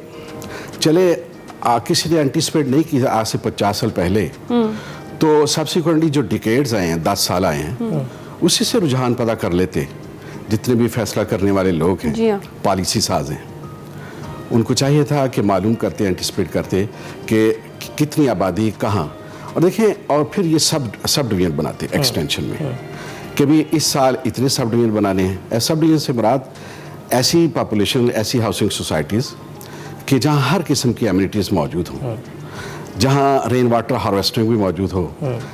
चले किसी ने एंटीसिपेट नहीं किया आज से 50 साल पहले, तो सब्सिक्वेंटली जो डिकेड्स आए हैं, 10 साल आए हैं, उसी से रुझान पता कर लेते जितने भी फैसला करने वाले लोग हैं, पॉलिसी साज हैं। उनको चाहिए था कि मालूम करते, एंटीसिपेट करते कि कितनी आबादी कहाँ, और देखें, और फिर ये सब डिवीजन बनाते एक्सटेंशन में कि भी इस साल इतने सब डिवीजन बनाने हैं। सब डिवीजन से मुराद ऐसी पॉपुलेशन, ऐसी हाउसिंग सोसाइटीज़ कि जहाँ हर किस्म की एमिनिटीज़ मौजूद हों, जहाँ रेन वाटर हार्वेस्टिंग भी मौजूद हो,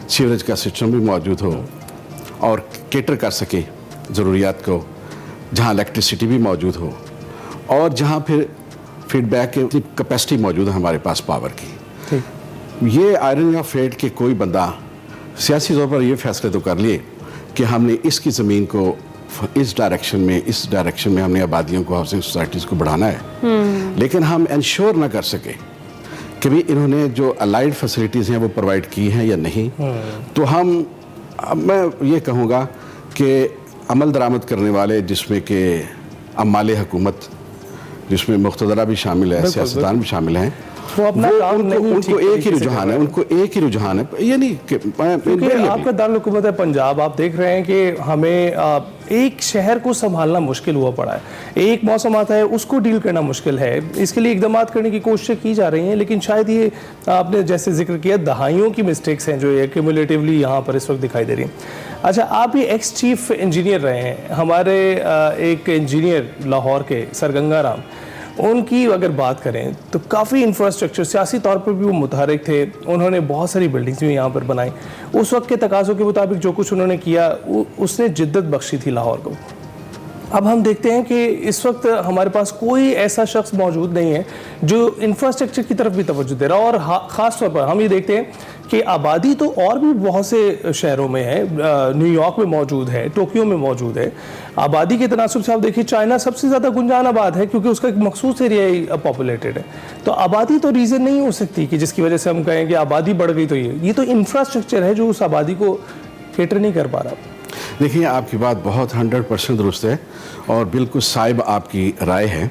सीवरेज का सिस्टम भी मौजूद हो और केटर कर सके ज़रूरियात को, जहाँ इलेक्ट्रिसिटी भी मौजूद हो, और जहाँ फिर फीडबैक की कैपेसिटी मौजूद है हमारे पास पावर की। ये आयरन ऑफ फेट कि कोई बंदा सियासी तौर पर ये फैसले तो कर लिए कि हमने इसकी ज़मीन को इस डायरेक्शन में हमने आबादियों को, हाउसिंग सोसाइटीज़ को बढ़ाना है, लेकिन हम इंश्योर ना कर सके कि भी इन्होंने जो अलाइड फैसिलिटीज़ हैं वो प्रोवाइड की हैं या नहीं। तो मैं ये कहूँगा कि अमल दरामद करने वाले, जिसमें कि अमाले हुकूमत, जिसमें मुख्तदरा भी शामिल है, सियासतदान भी शामिल हैं, उनको एक ही रुझान है, ये नहीं कि आपका दारुल हुकूमत है पंजाब, आप देख रहे हैं कि हमें एक शहर को संभालना मुश्किल हुआ पड़ा है। एक मौसम आता है उसको डील करना मुश्किल है, इसके लिए इकदाम करने की कोशिशें की जा रही हैं, लेकिन शायद ये आपने जैसे जिक्र किया दहाइयों की मिस्टेक्स हैं जो एक्यूमुलेटिवली यहाँ पर इस वक्त दिखाई दे रही हैं। अच्छा, आप भी एक्स चीफ इंजीनियर रहे हैं, हमारे एक इंजीनियर लाहौर के सरगंगा राम, उनकी अगर बात करें तो काफ़ी इंफ्रास्ट्रक्चर सियासी तौर पर भी वो मुतहरिक थे, उन्होंने बहुत सारी बिल्डिंग्स भी यहाँ पर बनाई, उस वक्त के तकाज़ों के मुताबिक जो कुछ उन्होंने किया उसने जिद्दत बख्शी थी लाहौर को। अब हम देखते हैं कि इस वक्त हमारे पास कोई ऐसा शख्स मौजूद नहीं है जो इंफ्रास्ट्रक्चर की तरफ भी तवज्जो दे रहा है, और ख़ास तौर पर हम ये देखते हैं कि आबादी तो और भी बहुत से शहरों में है, न्यूयॉर्क में मौजूद है, टोक्यो में मौजूद है। आबादी के तनासुब से आप देखिए चाइना सबसे ज़्यादा गुंजान आबाद है क्योंकि उसका एक मखसूस एरिया ही पॉपुलेटेड है। तो आबादी तो रीज़न नहीं हो सकती कि जिसकी वजह से हम कहें कि आबादी बढ़ गई, तो ये तो इंफ्रास्ट्रक्चर है जो उस आबादी को केटर नहीं कर पा रहा। देखिए, आपकी बात बहुत 100% दुरुस्त है और बिल्कुल साहिब आपकी राय है,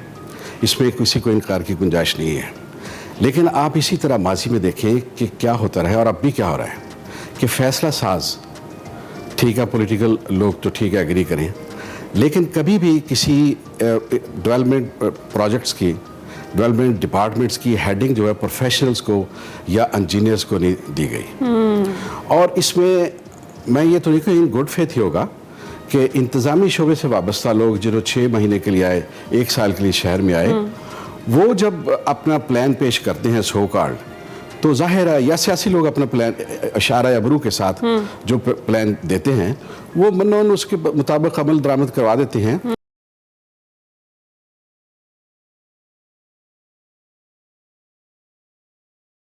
इसमें किसी को इनकार की गुंजाइश नहीं है। लेकिन आप इसी तरह माजी में देखें कि क्या होता रहा है और अब भी क्या हो रहा है कि फैसला साज, ठीक है, पॉलिटिकल लोग तो ठीक है एग्री करें, लेकिन कभी भी किसी डेवलपमेंट प्रोजेक्ट्स की, डेवलपमेंट डिपार्टमेंट्स की हेडिंग जो है प्रोफेशनल्स को या इंजीनियर्स को नहीं दी गई। और इसमें मैं ये तो नहीं कहूँ इन गुड फेथ ही होगा कि इंतज़ामी शोबे से वाबस्ता लोग जो 6 महीने के लिए आए, 1 साल के लिए शहर में आए, वो जब अपना प्लान पेश करते हैं सो कार्ड, तो जाहिर है या सियासी लोग अपना प्लान इशारा या बरू के साथ जो प्लान देते हैं वो मनोन उसके मुताबिक अमल दरामद करवा देते हैं।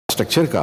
स्ट्रक्चर का,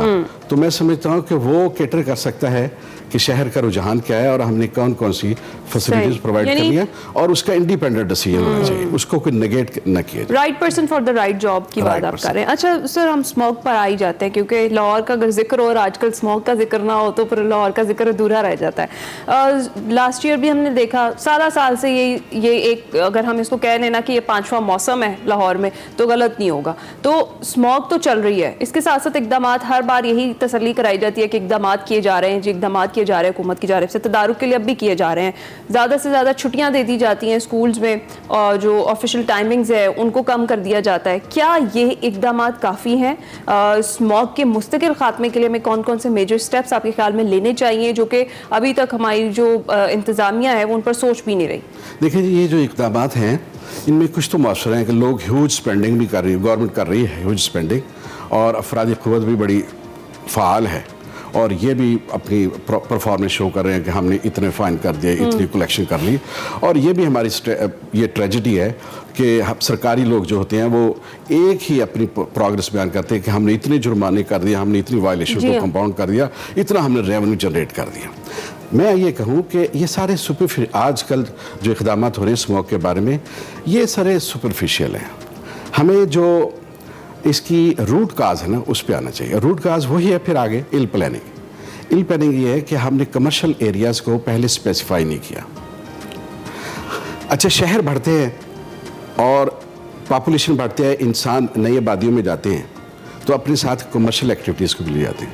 तो मैं समझता हूँ कि वो कैटर कर सकता है कि शहर का रुझान क्या है और हमने कौन कौन सी फैसिलिटीज प्रोवाइड करनी है, और उसका इंडिपेंडेंट डिसीजन होना चाहिए, उसको कोई नेगेट न किया जाए। Right person for the right job की बात आप कर रहे हैं। अच्छा सर, हम स्मॉग पर आ ही जाते हैं क्योंकि लाहौर का अगर जिक्र हो और आजकल स्मॉग का जिक्र ना हो तो फिर लाहौर का जिक्र अधूरा रह जाता है। लास्ट ईयर भी हमने देखा, सारा साल से ये एक, अगर हम इसको कह लेना कि ये 5वां मौसम है लाहौर में तो गलत नहीं होगा। तो स्मॉग तो चल रही है, इसके साथ साथ इकदाम, हर बार यही तसल्ली कराई जाती है कि इकदाम किए जा रहे हैं जी, इकदाम किए जा रहे हैं हुकूमत की जानिब से, तदारुक के लिए अब भी किए जा रहे हैं। ज़्यादा से ज़्यादा छुट्टियाँ दे दी जाती हैं स्कूल्स में और जो ऑफिशियल टाइमिंग्स है उनको कम कर दिया जाता है। क्या ये इकदाम काफ़ी हैं? स्मॉग के मुस्तकिल खात्मे के लिए हमें कौन कौन से मेजर स्टेप्स आपके ख्याल में लेने चाहिए जो कि अभी तक हमारी जो इंतज़ामिया है वो उन पर सोच भी नहीं रही? देखिए जी, ये जो इकदाम हैं इनमें कुछ तो मौसर हैं कि लोग ह्यूज स्पेंडिंग भी कर रही है, गवर्नमेंट कर रही है ह्यूज स्पेंडिंग, और अफरादी क़ुव्वत भी बड़ी फ़ाल है और ये भी अपनी परफॉर्मेंस शो कर रहे हैं कि हमने इतने फाइन कर दिए, इतनी कलेक्शन कर ली। और ये भी हमारी ये ट्रेजेडी है कि सरकारी लोग जो होते हैं वो एक ही अपनी प्रोग्रेस बयान करते हैं कि हमने इतने जुर्माने कर दिए, हमने इतनी वायलेशन को कंपाउंड कर दिया, इतना हमने रेवेन्यू जनरेट कर दिया। मैं ये कहूँ कि ये सारे आजकल जो इक़दाम हो रहे हैं स्मोक के बारे में, ये सारे सुपरफिशियल हैं। हमें जो इसकी रूट काज है ना उस पर आना चाहिए। रूट काज वही है फिर आगे इल प्लानिंग ये है कि हमने कमर्शियल एरियाज़ को पहले स्पेसिफाई नहीं किया। अच्छा, शहर बढ़ते हैं और पॉपुलेशन बढ़ते हैं, इंसान नई आबादियों में जाते हैं तो अपने साथ कमर्शियल एक्टिविटीज़ को भी ले जाते हैं।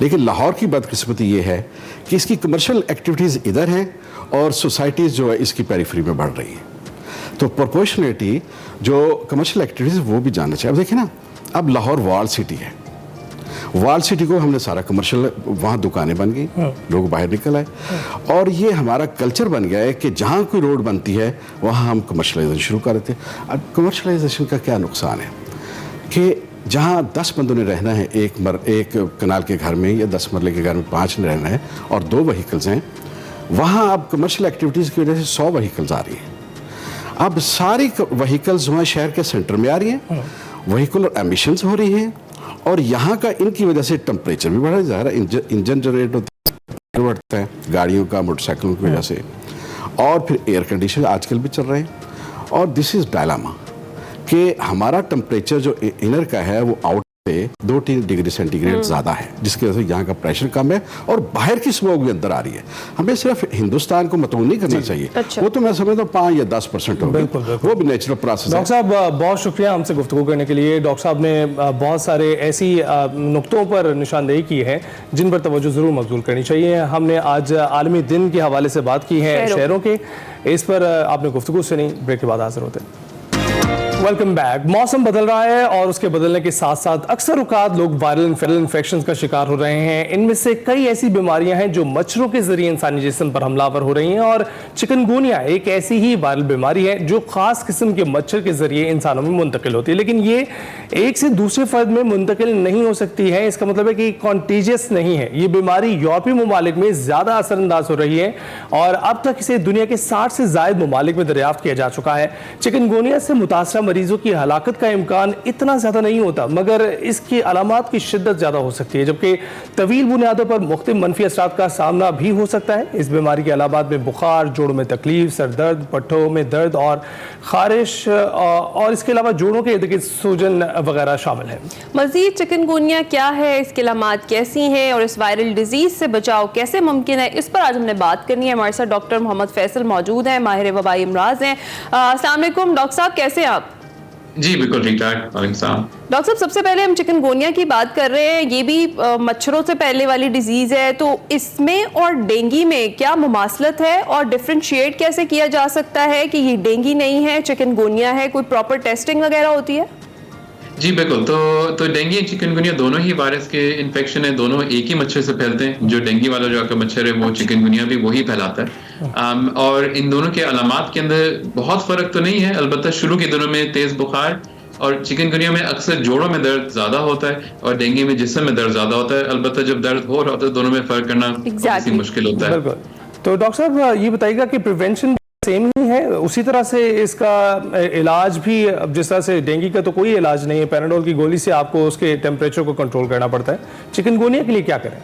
लेकिन लाहौर की बदकिस्मती ये है कि इसकी कमर्शियल एक्टिविटीज़ इधर हैं और सोसाइटीज़ जो है इसकी पेरिफेरी में बढ़ रही हैं। तो प्रोपोर्शनेटली जो कमर्शियल एक्टिविटीज़ वो भी जानना चाहिए। अब देखिए ना, अब लाहौर वॉल सिटी है, वॉल सिटी को हमने सारा कमर्शियल, वहाँ दुकानें बन गई, लोग बाहर निकल आए और ये हमारा कल्चर बन गया है कि जहाँ कोई रोड बनती है वहाँ हम कमर्शलाइजेशन शुरू कर देते हैं। अब कमर्शलाइजेशन का क्या नुकसान है कि जहाँ 10 बंदों ने रहना है एक कनाल के घर में या 10 मरले के घर में 5 ने रहना है और 2 व्हीकल्स हैं, वहाँ अब कमर्शियल एक्टिविटीज़ की वजह से 100 व्हीकल्स आ रही हैं। अब सारी व्हीकल्स वहाँ शहर के सेंटर में आ रही हैं, व्हीकुलर एमिशंस हो रही हैं और यहाँ का इनकी वजह से टेम्परेचर भी बढ़ा जा रहा है, इंजन जनरेट बढ़ता है गाड़ियों का, मोटरसाइकिलों की वजह से, और फिर एयर कंडीशन आजकल भी चल रहे हैं। और दिस इज़ डायलामा कि हमारा टेम्परेचर जो इनर का है वो आउट से 2-3 डिग्री सेंटीग्रेड ज़्यादा है, जिसकी वजह से यहाँ का प्रेशर कम है और बाहर की स्मोक भी अंदर आ रही है। हमें सिर्फ हिंदुस्तान को मतून नहीं करना चाहिए। अच्छा। वो तो मैं समझता हूँ 5 या 10% होगा, वो भी नेचुरल प्रोसेस है। डॉक्टर साहब बहुत शुक्रिया हमसे गुफ्तगू करने के लिए। डॉक्टर साहब ने बहुत सारे ऐसी नुक्तों पर निशानदेही की है जिन पर तवज्जो ज़रूर मबज़ूल करनी चाहिए। हमने आज आलमी दिन के हवाले से बात की है शहरों के, इस पर आपने गुफ्तगू सुनी। ब्रेक के बाद हाजिर होते हैं। Welcome back. मौसम बदल रहा है और उसके बदलने के साथ साथ अक्सर औकात लोग वायरल इन्फेक्शन का शिकार हो रहे हैं। इनमें से कई ऐसी बीमारियां हैं जो मच्छरों के जरिए इंसानी जिस्म पर हमलावर हो रही हैं और चिकनगुनिया एक ऐसी ही वायरल बीमारी है जो खास किस्म के मच्छर के जरिए इंसानों में मुंतकिल होती है, लेकिन ये एक से दूसरे फर्द में मुंतकिल नहीं हो सकती है। इसका मतलब है कि कॉन्टीजियस नहीं है। ये बीमारी यूरोपीय ममालिक में ज्यादा असरअंदाज हो रही है और अब तक इसे दुनिया के 60 से ज्यादा ममालिक में दरियाफ्त किया जा चुका है। चिकनगुनिया से मुतासरा मरीजों की हलाकत का इम्कान इतना ज्यादा नहीं होता, मगर इसकी अलामात की शिद्दत ज्यादा हो सकती है, जबकि तवील बुनियादों पर मुख्तलिफ मनफी असरात का सामना भी हो सकता है। इस बीमारी की अलामात में बुखार, जोड़ों में तकलीफ, सर दर्द, पट्टों में दर्द और खारिश और इसके अलावा जोड़ों के इर्द गिर्द सूजन वगैरह शामिल है। मजीद चिकनगुनिया क्या है, इसकी अलामात कैसी हैं और इस वायरल डिजीज से बचाव कैसे मुमकिन है, इस पर आज हमने बात करनी है। हमारे साथ डॉक्टर मोहम्मद फैसल मौजूद हैं, माहिर वबाई अमराज हैं। अस्सलाम वालेकुम डॉक्टर साहब, कैसे हैं आप? जी बिल्कुल ठीक ठाक। डॉक्टर साहब, सबसे पहले हम चिकनगुनिया की बात कर रहे हैं। ये भी मच्छरों से फैलने वाली डिजीज है, तो इसमें और डेंगू में क्या मुमासलत है और डिफरेंशिएट कैसे किया जा सकता है कि ये डेंगू नहीं है, चिकनगुनिया है? कोई प्रॉपर टेस्टिंग वगैरह होती है? जी बिल्कुल। तो डेंगू चिकनगुनिया दोनों ही वायरस के इन्फेक्शन है, दोनों एक ही मच्छर से फैलते हैं। जो डेंगू वाला जो आपका मच्छर है वो चिकनगुनिया भी वही फैलाता है। और इन दोनों के अलामात के अंदर बहुत फर्क तो नहीं है, अलबत्ता शुरू के दिनों में तेज बुखार और चिकनगुनिया में अक्सर जोड़ों में दर्द ज्यादा होता है और डेंगू में जिस्म में दर्द ज्यादा होता है। अलबत्ता जब दर्द हो रहा होता है दोनों में फर्क करना मुश्किल होता है। तो डॉक्टर साहब ये बताइएगा कि प्रिवेंशन सेम ही है, उसी तरह से इसका इलाज भी, अब जिस तरह से डेंगू का तो कोई इलाज नहीं है, पैराडोल की गोली से आपको उसके टेम्परेचर को कंट्रोल करना पड़ता है, चिकनगुनिया के लिए क्या करें?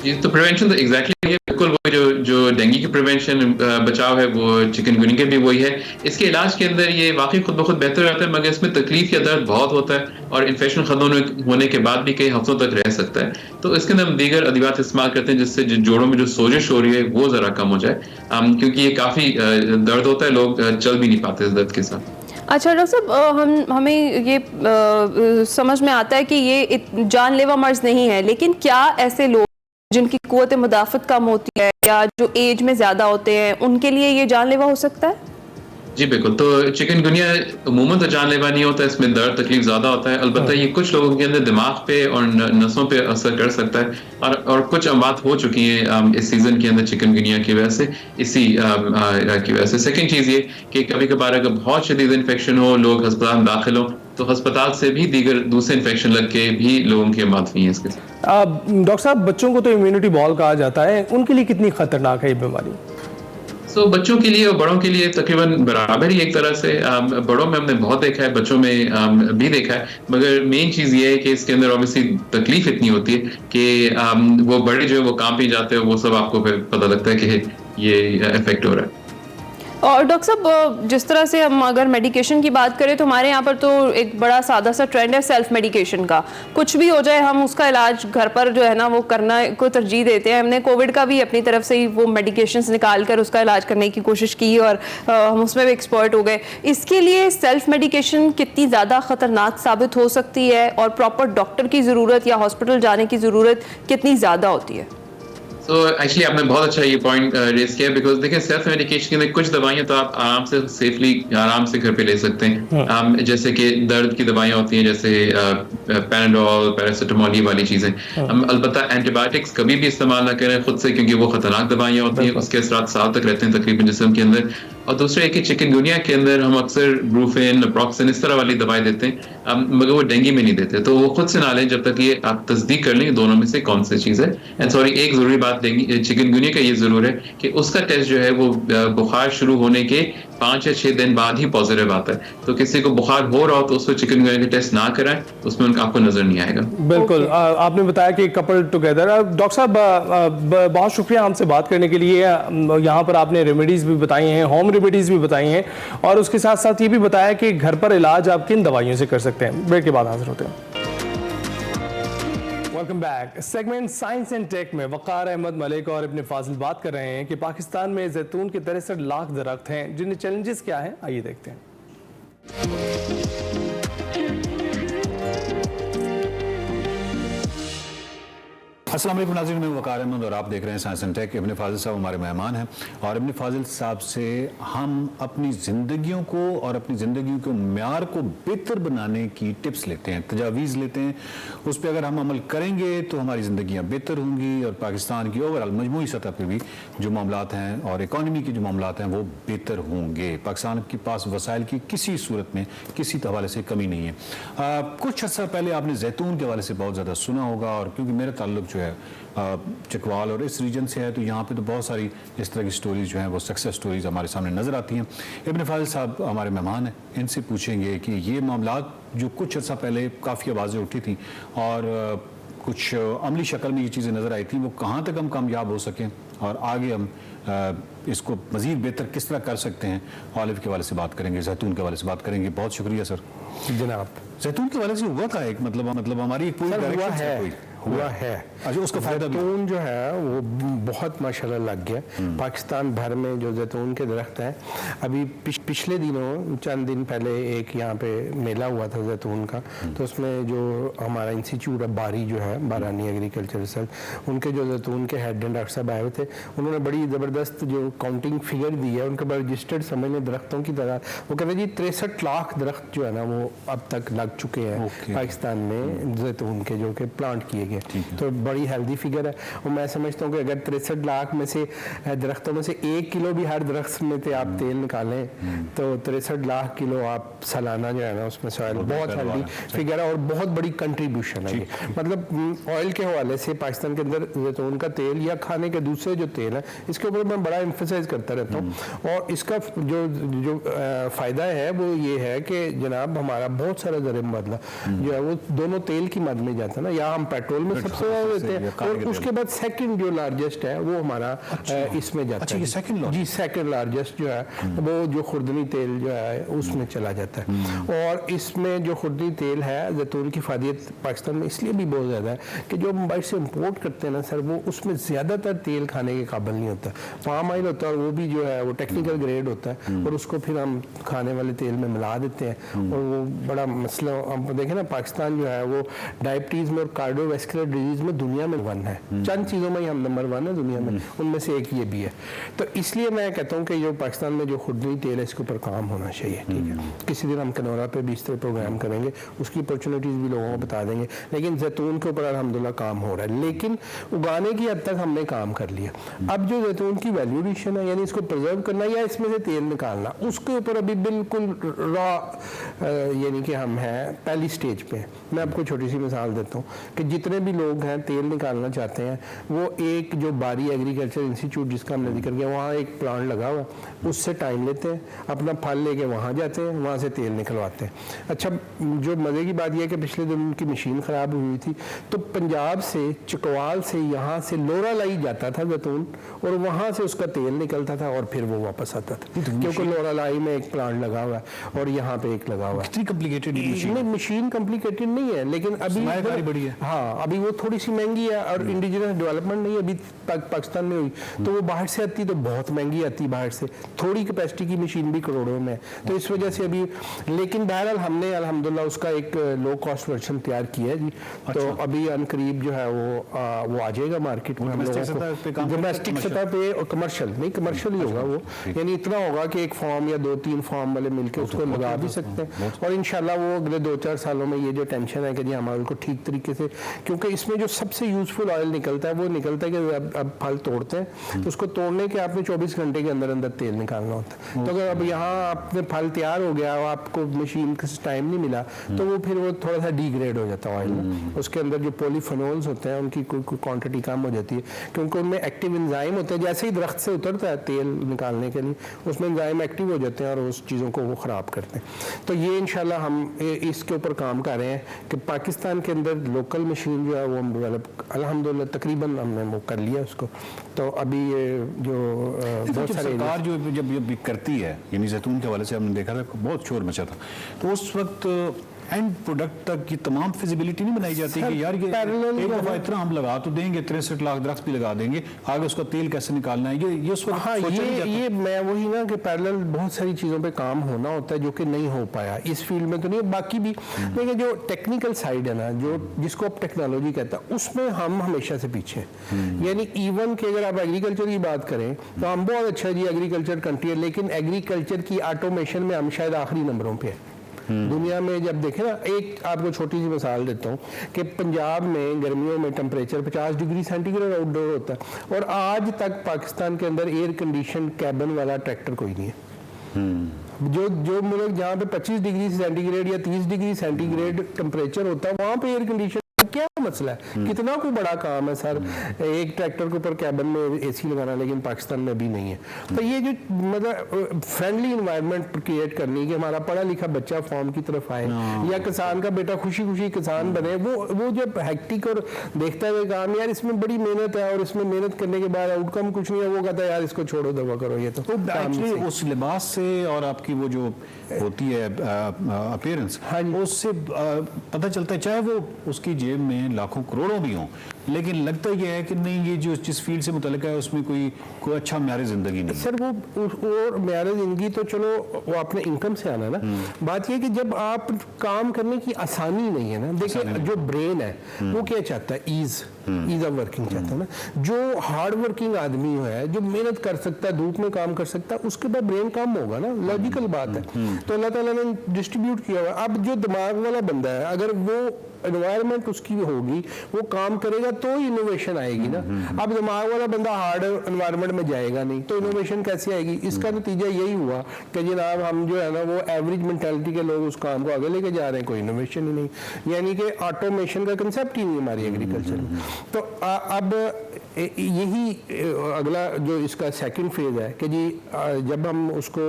जी, तो प्रिवेंशन तो एग्जैक्टली बिल्कुल वो जो डेंगू की प्रिवेंशन बचाव है वो चिकनगुनिया के भी वही है। इसके इलाज के अंदर ये वाकई खुद ब खुद बेहतर रहता है, मगर इसमें तकलीफ या दर्द बहुत होता है और इन्फेक्शन खत्म होने के बाद भी कई हफ्तों तक रह सकता है। तो इसके अंदर हम दीगर अदवियात इस्तेमाल करते हैं जिससे जोड़ों में जो सोजिश हो रही है वो जरा कम हो जाए, क्योंकि ये काफी दर्द होता है, लोग चल भी नहीं पाते इस दर्द के साथ। अच्छा डॉक्टर साहब, हमें ये समझ में आता है कि ये जानलेवा मर्ज नहीं है, लेकिन क्या ऐसे लोग जिनकी कुव्वत मुदाफ़त कम होती है या जो एज में ज़्यादा होते हैं, उनके लिए ये जानलेवा हो सकता है? जी बिल्कुल। तो चिकनगुनिया अमूमन तो जानलेवा नहीं होता है, इसमें दर्द तकलीफ ज़्यादा होता है। अलबत्ता ये कुछ लोगों के अंदर दिमाग पे और नसों पे असर कर सकता है और कुछ अमवात हो चुकी हैं इस सीज़न के अंदर चिकनगुनिया की वजह से, इसी की वजह से। सेकेंड चीज़ ये कि कभी कभार अगर बहुत शदीद इन्फेक्शन हो, लोग अस्पताल में दाखिल हो, तो अस्पताल से भी दीगर दूसरे इन्फेक्शन लग के भी लोगों की अमवात हुई है इसके साथ। डॉक्टर साहब, बच्चों को तो इम्यूनिटी बॉल कहा जाता है, उनके लिए कितनी खतरनाक है ये बीमारी? तो बच्चों के लिए और बड़ों के लिए तकरीबन बराबर ही एक तरह से। बड़ों में हमने बहुत देखा है, बच्चों में भी देखा है, मगर मेन चीज़ ये है कि इसके अंदर ऑब्वियसली तकलीफ इतनी होती है कि वो बड़े जो है वो कांप ही जाते हैं, वो सब आपको फिर पता लगता है कि ये इफेक्ट हो रहा है। और डॉक्टर साहब, जिस तरह से हम अगर मेडिकेशन की बात करें तो हमारे यहाँ पर तो एक बड़ा सादा सा ट्रेंड है सेल्फ मेडिकेशन का। कुछ भी हो जाए हम उसका इलाज घर पर जो है ना वो करना को तरजीह देते हैं। हमने कोविड का भी अपनी तरफ से ही वो मेडिकेशंस निकाल कर उसका इलाज करने की कोशिश की और हम उसमें भी एक्सपर्ट हो गए। इसके लिए सेल्फ मेडिकेशन कितनी ज़्यादा ख़तरनाक साबित हो सकती है और प्रॉपर डॉक्टर की ज़रूरत या हॉस्पिटल जाने की ज़रूरत कितनी ज़्यादा होती है? तो एक्चुअली आपने बहुत अच्छा ये पॉइंट रेज किया, बिकॉज देखिए सेल्फ मेडिकेशन के अंदर कुछ दवाइयाँ तो आप आराम से सेफली आराम से घर पे ले सकते हैं। जैसे कि दर्द की दवाइयाँ होती हैं, जैसे पैराडोल, पैरासीटामोल, ये वाली चीज़ें। हम अलबत्ता एंटीबायोटिक्स कभी भी इस्तेमाल ना करें खुद से, क्योंकि वो खतरनाक दवाइयाँ होती हैं, उसके असरात साल तक रहते हैं तकरीबन जिस्म के अंदर। और दूसरा है कि चिकनगुनिया के अंदर हम अक्सर ब्रूफेन, नाप्रोक्सन इस तरह वाली दवाई देते हैं, मगर वो डेंगू में नहीं देते। तो वो खुद से ना लें जब तक ये आप तस्दीक कर लें दोनों में से कौन सी चीज़ है। एंड सॉरी, एक ज़रूरी बात चिकनगुनिया का ये ज़रूर है कि उसका टेस्ट जो है वो बुखार शुरू होने के 5 या 6 दिन बाद ही पॉजिटिव आता है। तो किसी को बुखार हो रहा हो तो उसको चिकनगुनिया का टेस्ट ना कराएं, उसमें आपको नजर नहीं आएगा। बिल्कुल। आपने बताया कि कपल टुगेदर। डॉक्टर साहब, बहुत शुक्रिया हमसे बात करने के लिए। यहाँ पर आपने रेमेडीज भी बताई हैं, होम रेमेडीज भी बताई हैं, और उसके साथ साथ ये भी बताया कि घर पर इलाज आप किन दवाइयों से कर सकते हैं। ब्रेक के बाद हाजिर होते हैं। Welcome back. Segment science and tech में वक़ार अहमद मलिक और इब्न फाजिल बात कर रहे हैं कि पाकिस्तान में जैतून के 63 लाख दरख्त हैं, जिन्हें चैलेंजेस क्या हैं, आइए देखते हैं। अस्सलाम वालेकुम नाज़रीन, मैं वक़ार अहमद और आप देख रहे हैं साइंस एंड टेक। इब्न फाजिल साहब हमारे मेहमान हैं और इब्न फाजिल साहब से हम अपनी ज़िंदगियों को और अपनी ज़िंदगी के म्यार को बेहतर बनाने की टिप्स लेते हैं, तजावीज़ लेते हैं। उस पर अगर हम अमल करेंगे तो हमारी ज़िंदगियाँ बेहतर होंगी और पाकिस्तान की ओवरऑल मजमूई सतह पर भी जो मामलात हैं और इकॉनमी के जो मामलात हैं वो बेहतर होंगे। पाकिस्तान के पास वसाइल की किसी सूरत में किसी हवाले से कमी नहीं है। कुछ अर्सा पहले आपने जैतून के हवाले से बहुत ज़्यादा सुना होगा, और क्योंकि मेरा ताल्लुक जो है चकवाल और इस रीजन से है तो यहाँ पे तो बहुत सारी इस तरह की स्टोरीज जो हैं वो सक्सेस स्टोरीज हमारे सामने नज़र आती हैं। इब्न फाजिल साहब हमारे मेहमान हैं, इनसे पूछेंगे कि ये मामलात जो कुछ अर्सा पहले काफ़ी आवाज़ें उठी थी और कुछ अमली शक्ल में ये चीज़ें नज़र आई थी, वो कहाँ तक हम कामयाब हो सकें और आगे हम इसको मज़ीद बेहतर किस तरह कर सकते हैं। ऑलिव के हवाले से बात करेंगे, जैतून के हवाले से बात करेंगे। बहुत शुक्रिया सर। जनाब, जैतून के हवाले से हुआ का एक मतलब हमारी एक पूरी डायरेक्शन है हुआ है। अच्छा, उसका फायदा जैतून जो है वो बहुत माशाल्लाह लग गया। पाकिस्तान भर में जो जैतून के दरख्त हैं, अभी पिछले दिनों चंद दिन पहले एक यहाँ पे मेला हुआ था जैतून का, तो उसमें जो हमारा इंस्टीट्यूट है बारी जो है, बारानी एग्रीकल्चर रिसर्च, उनके जो जैतून के हेड एंड डॉक्टर साहब आए हुए थे, उन्होंने बड़ी ज़बरदस्त जो काउंटिंग फिगर दी है, उनके बाद रजिस्टर्ड समझ में दरख्तों की तादाद, वो कहते हैं जी 63 लाख दरख्त जो है ना वो अब तक लग चुके हैं पाकिस्तान में जैतून के, जो कि प्लांट किए गए। तो बड़ी हेल्दी फिगर है। और मैं समझता हूँ कि अगर 63 लाख में से दरख्तों में से 1 किलो भी हर दरख्त में से आप तेल निकालें तो 63 लाख किलो आप सालाना जो है ना उसमें सॉइल, बहुत हेल्दी फिगर है और बहुत बड़ी कंट्रीब्यूशन है ये। मतलब ऑयल के हवाले से पाकिस्तान के अंदर जैतून का तेल या खाने के दूसरे जो तेल है, इसके ऊपर मैं बड़ा एम्फसाइज करता रहता हूँ। और इसका जो फ़ायदा है वो ये है कि जनाब हमारा बहुत सारा ज़र मुबादला जो है वो दोनों तेल की मद में जाता है ना, या हम पेट्रोल में सबसे ज़्यादा देते हैं, और उसके बाद सेकंड जो लार्जेस्ट है वो हमारा इसमें जाता है। जी, सेकंड लार्जेस्ट जो है वो जो खुर्दनी तेल जो है उसमें चला जाता है। और इसमें जो खुर्दनी तेल है जैतून की फ़ायदियत पाकिस्तान में इसलिए भी बहुत ज़्यादा है कि जो हम बाहर से इम्पोर्ट करते हैं ना सर, वो उसमें ज़्यादातर तेल खाने के काबिल नहीं होता। पाम ऑयल होता है और वो भी जो है वो टेक्निकल ग्रेड होता है, और उसको फिर हम खाने वाले तेल में मिला देते हैं, और वो बड़ा मसला। हम देखें ना पाकिस्तान जो है वो डायबिटीज़ में और कार्डियोवैस्कुलर कार्डियोवास्कुलर डिजीज में दुनिया में 1 है, चंद चीज़ों में ही हम नंबर 1 है दुनिया में, उनमें से एक ये भी है। तो इसलिए मैं कहता हूँ कि जो पाकिस्तान में जो खुदनी तेल है इसके ऊपर काम होना चाहिए, ठीक है। किसी दिन हम कनौरा पे भी इस तरह प्रोग्राम करेंगे, उसकी अपॉर्चुनिटीज़ भी लोगों को बता देंगे, लेकिन जैतून के ऊपर अल्हम्दुलिल्लाह काम हो रहा है, लेकिन उगाने की हद तक हमने काम कर लिया। अब जो जैतून की वैल्यू एडिशन है, यानी इसको प्रिजर्व करना या इसमें से तेल निकालना, उसके ऊपर अभी बिल्कुल रॉ यानी कि हम हैं पहली स्टेज पे। मैं आपको छोटी सी मिसाल देता हूँ कि जितने भी लोग हैं तेल निकालना चाहते हैं, वो एक जो बारी एग्रीकल्चर इंस्टीट्यूट जिसका हमने जिक्र किया, वहाँ एक प्लांट लगा हुआ, उससे टाइम लेते हैं, अपना फल लेके वहाँ जाते हैं, वहाँ से तेल निकलवाते हैं। अच्छा, जो मज़े की बात यह है कि पिछले दिन उनकी मशीन ख़राब हुई थी, तो पंजाब से चकवाल से यहाँ से लोरा लाई जाता था जैतून, और वहाँ से उसका तेल निकलता था और फिर वो वापस आता था, क्योंकि लोरा लाई में एक प्लांट लगा हुआ है और यहाँ पे एक लगा हुआ है। कितनी कॉम्प्लिकेटेड मशीन कॉम्प्लिकेटेड नहीं है, लेकिन अभी बड़ी है। हाँ, अभी वो थोड़ी सी महंगी है और इंडिजिनस डेवलपमेंट नहीं अभी पाकिस्तान में हुई, तो वो बाहर से आती तो बहुत महंगी आती बाहर से, थोड़ी कैपेसिटी की मशीन भी करोड़ों में, तो इस वजह से अभी, लेकिन बहरहाल हमने अल्हम्दुलिल्लाह उसका एक लो कॉस्ट वर्जन तैयार किया है जी। तो अभी अनकरीब जो है वो आ जाएगा मार्केट में, डोमेस्टिक सतह पे और कमर्शियल नहीं, कमर्शियल ही होगा वो, यानी इतना होगा कि एक फॉर्म या 2-3 फॉर्म वाले मिलकर उसको लगा भी सकते हैं, और इंशाल्लाह वो अगले 2-4 सालों में ये जो टेंशन है कि जी हमारे को ठीक तरीके से, क्योंकि इसमें जो सबसे यूजफुल ऑयल निकलता है वो निकलता है कि अब फल तोड़ते हैं तो उसको तोड़ने के आपने 24 घंटे के अंदर अंदर तेल निकालना होता है। तो अगर अब यहाँ आपने फल तैयार हो गया और आपको मशीन का टाइम नहीं मिला, तो वो फिर वो थोड़ा सा डिग्रेड हो जाता है ऑयल में, उसके अंदर जो पॉलीफेनोल्स होते हैं उनकी कोई क्वांटिटी कम हो जाती है, क्योंकि उनमें एक्टिव एंजाइम होते हैं, जैसे ही दरख्त से उतरता है तेल निकालने के लिए उसमें एंजाइम एक्टिव हो जाते हैं और उस चीज़ों को वो ख़राब करते हैं। तो ये इंशाल्लाह हम इसके ऊपर काम कर रहे हैं कि पाकिस्तान के अंदर लोकल मशीन जो है वो हम डेवलप अल्हम्दुलिल्लाह तकरीबन हमने वो कर लिया उसको। तो अभी ये जो बहुत सारे सरकार जो जब करती है, यानी जैतून के हवाले से हमने देखा था बहुत शोर मचा था, तो उस वक्त एंड प्रोडक्ट तक की तमाम फिजिबिलिटी नहीं बनाई जाती कि यार ये एक दफा इतना हम लगा तो देंगे, 63 लाख दरख्त भी लगा देंगे, आगे उसका तेल कैसे निकालना है, ये उस वक्त हाँ, ये मैं वही ना कि पैरेलल बहुत सारी चीज़ों पे काम होना होता है जो कि नहीं हो पाया इस फील्ड में, तो नहीं बाकी भी, लेकिन जो टेक्निकल साइड है ना, जो जिसको आप टेक्नोलॉजी कहता है, उसमें हम हमेशा से पीछे हैं। यानी इवन कि अगर आप एग्रीकल्चर की बात करें तो हम बहुत अच्छा जी एग्रीकल्चर कंट्री है, लेकिन एग्रीकल्चर की ऑटोमेशन में हम शायद आखिरी नंबरों पे है दुनिया में। जब देखें ना, एक आपको छोटी सी मिसाल देता हूँ कि पंजाब में गर्मियों में टेम्परेचर 50 डिग्री सेंटीग्रेड आउटडोर होता है, और आज तक पाकिस्तान के अंदर एयर कंडीशन कैबिन वाला ट्रैक्टर कोई नहीं है। जो मुल्क जहाँ पे 25 डिग्री सेंटीग्रेड या 30 डिग्री सेंटीग्रेड टेम्परेचर होता है वहाँ पे एयर कंडीशन क्या मसला है, कितना कोई बड़ा काम है सर एक ट्रैक्टर के ऊपर कैबिन में एसी लगाना, लेकिन पाकिस्तान में भी नहीं है। तो ये जो मतलब फ्रेंडली इन्वायरमेंट क्रिएट करनी कि हमारा पढ़ा लिखा बच्चा फॉर्म की तरफ आए या किसान का बेटा खुशी खुशी किसान बने, वो जब हेक्टिक और देखता है काम, यार इसमें बड़ी मेहनत है और इसमें मेहनत करने के बाद आउटकम कुछ नहीं है, वो कहता है यार इसको छोड़ो दवा करो। ये तो एक्चुअली उस लिबास से और आपकी वो जो होती है अपीयरेंस, उससे पता चलता है, चाहे वो उसकी जेब में लाखों करोड़ों भी हों, लेकिन लगता यह है कि नहीं ये जो जिस फील्ड से मुतल्लिक है उसमें कोई अच्छा म्यार ज़िंदगी नहीं। सर वो म्यार ज़िंदगी तो चलो वो अपने इनकम से आना ना, बात ये कि जब आप काम करने की आसानी नहीं है ना, देखिए जो ब्रेन है वो क्या चाहता है, ईज ऑफ वर्किंग चाहता है ना। जो हार्ड वर्किंग आदमी है, जो मेहनत कर सकता है, धूप में काम कर सकता है, उसके बाद ब्रेन काम होगा ना, लॉजिकल बात है। तो अल्लाह ताला ने डिस्ट्रीब्यूट किया हुआ। अब जो दिमाग वाला बंदा है, अगर वो एनवायरनमेंट उसकी होगी, वो काम करेगा तो इनोवेशन आएगी ना। अब दिमाग वाला बंदा हार्ड एनवायरनमेंट में जाएगा नहीं, तो इनोवेशन कैसे आएगी? इसका नतीजा यही हुआ कि जनाब हम जो है ना वो एवरेज मेंटालिटी के लोग उस काम को आगे लेके जा रहे हैं, कोई इनोवेशन ही नहीं, यानी कि ऑटोमेशन का कंसेप्ट ही नहीं हमारी एग्रीकल्चर में। तो अब यही अगला जो इसका सेकंड फेज है कि जी जब हम उसको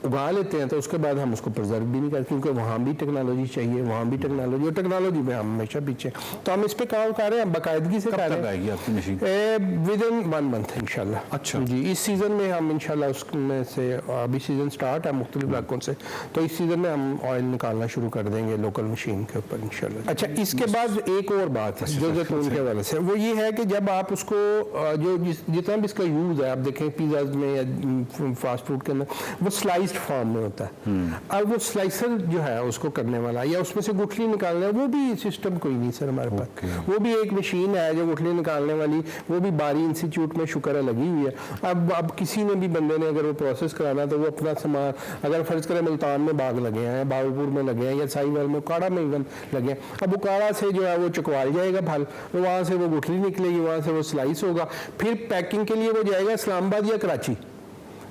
उगा लेते हैं तो उसके बाद हम उसको प्रिजर्व भी नहीं करते, क्योंकि वहाँ भी टेक्नोलॉजी चाहिए, वहाँ भी टेक्नोलॉजी, और टेक्नोलॉजी में हम हमेशा पीछे। तो हम इस पे काम इंस्टॉल कर रहे हैं, बाकायदगी से कर कब तक रहे आएगी आपकी मशीन? हैं विद इन 1 मंथ इंशाल्लाह। अच्छा। जी, इस सीज़न में हम इंशाल्लाह उसमें से, अभी सीज़न स्टार्ट है मुख्तलिफ इलाकों से, तो इस सीज़न में हम ऑयल निकालना शुरू कर देंगे लोकल मशीन के ऊपर इंशाल्लाह। अच्छा, इसके बाद एक और बात है जो जैतून के हवाले से, वो ये है कि जब आप उसको जो जितना भी इसका यूज़ है, आप देखें पिज़्ज़ा में या फास्ट फूड के अंदर, वो स्लाइस्ड फॉर्म में होता है। अब वो स्लाइसर जो है उसको करने वाला या उसमें से गुठली निकालना, वो भी सिस्टम कोई नहीं सर हमारे पास। वो भी एक मशीन है जो गुठली निकालने वाली, वो भी बारी इंस्टीट्यूट में शुक्र है लगी हुई है। अब किसी ने भी बंदे ने अगर वो प्रोसेस कराना, तो वो अपना सामान, अगर फर्ज करें मुल्तान में बाग लगे हैं, बावलपुर में लगे हैं, या साहिवाल में, उकाड़ा में इवन लगे हैं, अब उकाड़ा से जो है वो चकवाल जाएगा फल, तो वहाँ से वो गुठली निकलेगी, वहाँ से वो स्लाइस होगा, फिर पैकिंग के लिए वो जाएगा इस्लामाबाद या कराची,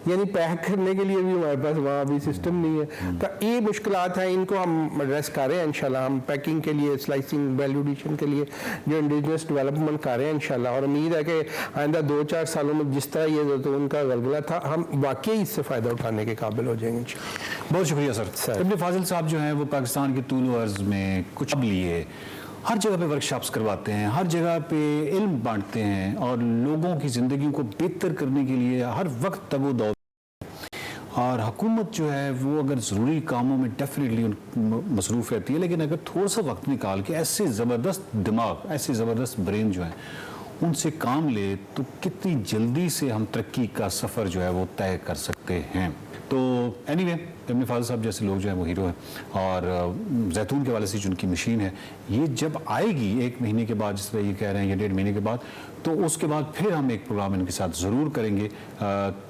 यानी पैक करने के लिए भी हमारे पास वहाँ भी सिस्टम नहीं है। तो ये मुश्किलात हैं, इनको हम एड्रेस कर रहे हैं इंशाल्लाह। हम पैकिंग के लिए, स्लाइसिंग, वैल्यू एडिशन के लिए जो इंडिजिनस डेवलपमेंट कर रहे हैं इंशाल्लाह, और उम्मीद है कि आइंदा 2-4 सालों में जिस तरह ये जैतून का गलगला था, हम वाकई इससे फ़ायदा उठाने के काबिल हो जाएंगे इंशाल्लाह। बहुत शुक्रिया सर। इब्न फाजिल साहब जो हैं वो पाकिस्तान के तूल अर्ज़ में कुछ लिए हर जगह पे वर्कशॉप्स करवाते हैं, हर जगह पे इल्म बांटते हैं, और लोगों की ज़िंदगी को बेहतर करने के लिए हर वक्त तगो-दो, और हुकूमत जो है वो अगर ज़रूरी कामों में डेफिनेटली मसरूफ़ रहती है, लेकिन अगर थोड़ा सा वक्त निकाल के ऐसे ज़बरदस्त दिमाग, ऐसे ज़बरदस्त ब्रेन जो है उनसे काम ले, तो कितनी जल्दी से हम तरक्की का सफ़र जो है वो तय कर सकते हैं। तो एनीवे, इब्न फाजिल साहब जैसे लोग जो हैं वो हीरो हैं, और जैतून के वाले से जो उनकी मशीन है, ये जब आएगी 1 महीने के बाद, जिस तरह ये कह रहे हैं, या 1.5 महीने के बाद, तो उसके बाद फिर हम एक प्रोग्राम इनके साथ ज़रूर करेंगे,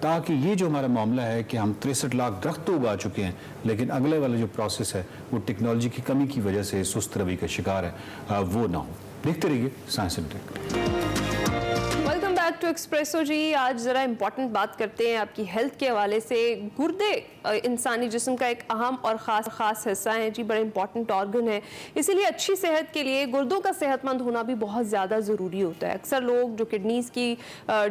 ताकि ये जो हमारा मामला है कि हम 63 लाख दरख्त तो उगा चुके हैं, लेकिन अगले वाला जो प्रोसेस है वो टेक्नोलॉजी की कमी की वजह से सुस्त रवि का शिकार है, वो ना हो। देखते रहिए science and tech. Welcome back to Expresso जी। आज ज़रा इंपॉर्टेंट बात करते हैं आपकी हेल्थ के हवाले से। गुर्दे इंसानी जिस्म का एक अहम और ख़ास हिस्सा है जी, बड़े इंपॉर्टेंट ऑर्गन है, इसीलिए अच्छी सेहत के लिए गुर्दों का सेहतमंद होना भी बहुत ज़्यादा ज़रूरी होता है। अक्सर लोग जो किडनीज़ की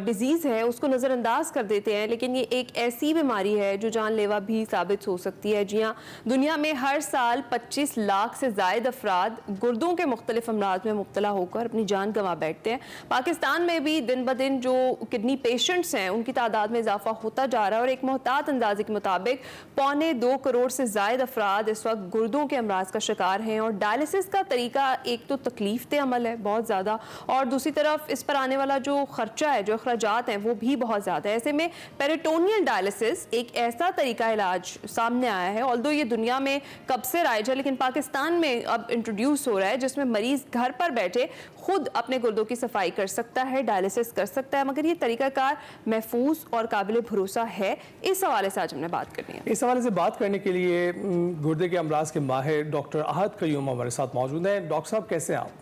डिजीज़ है उसको नज़रअंदाज कर देते हैं, लेकिन ये एक ऐसी बीमारी है जो जानलेवा भी साबित हो सकती है। जी हाँ, दुनिया में हर साल 25 लाख से ज़ायद अफराद गुर्दों के मुख्तलिफ अमराज में मुब्तला होकर अपनी जान गंवा बैठते हैं। पाकिस्तान में भी दिन ब दिन जो किडनी पेशेंट्स हैं उनकी तादाद में इजाफा होता जा रहा है, और एक मोहतात अंदाजे के मुताबिक 1.25 करोड़ से ज़ायद अफराद इस वक्त गुर्दों के अमराज का शिकार हैं। और डायलिसिस का तरीका एक तो तकलीफ दे अमल है बहुत ज़्यादा, और दूसरी तरफ इस पर आने वाला जो खर्चा है, जो अखराजात हैं, वो भी बहुत ज़्यादा है। ऐसे में पेरिटोनियल डायलिसिस एक ऐसा तरीका इलाज सामने आया है, ऑल्दो ये दुनिया में कब से राइज है, लेकिन पाकिस्तान में अब इंट्रोड्यूस हो रहा है, जिसमें मरीज घर पर बैठे खुद अपने गुर्दों की सफाई कर सकता है, डायलिसिस कर सकता है। मगर ये तरीकाकार महफूज और काबिल भरोसा है? इस हवाले से आज हमने बात करनी है। इस हवाले से बात करने के लिए गुर्दे के अमराज के माहिर डॉक्टर अहद कयूम हमारे साथ मौजूद हैं। डॉक्टर साहब कैसे हैं आप?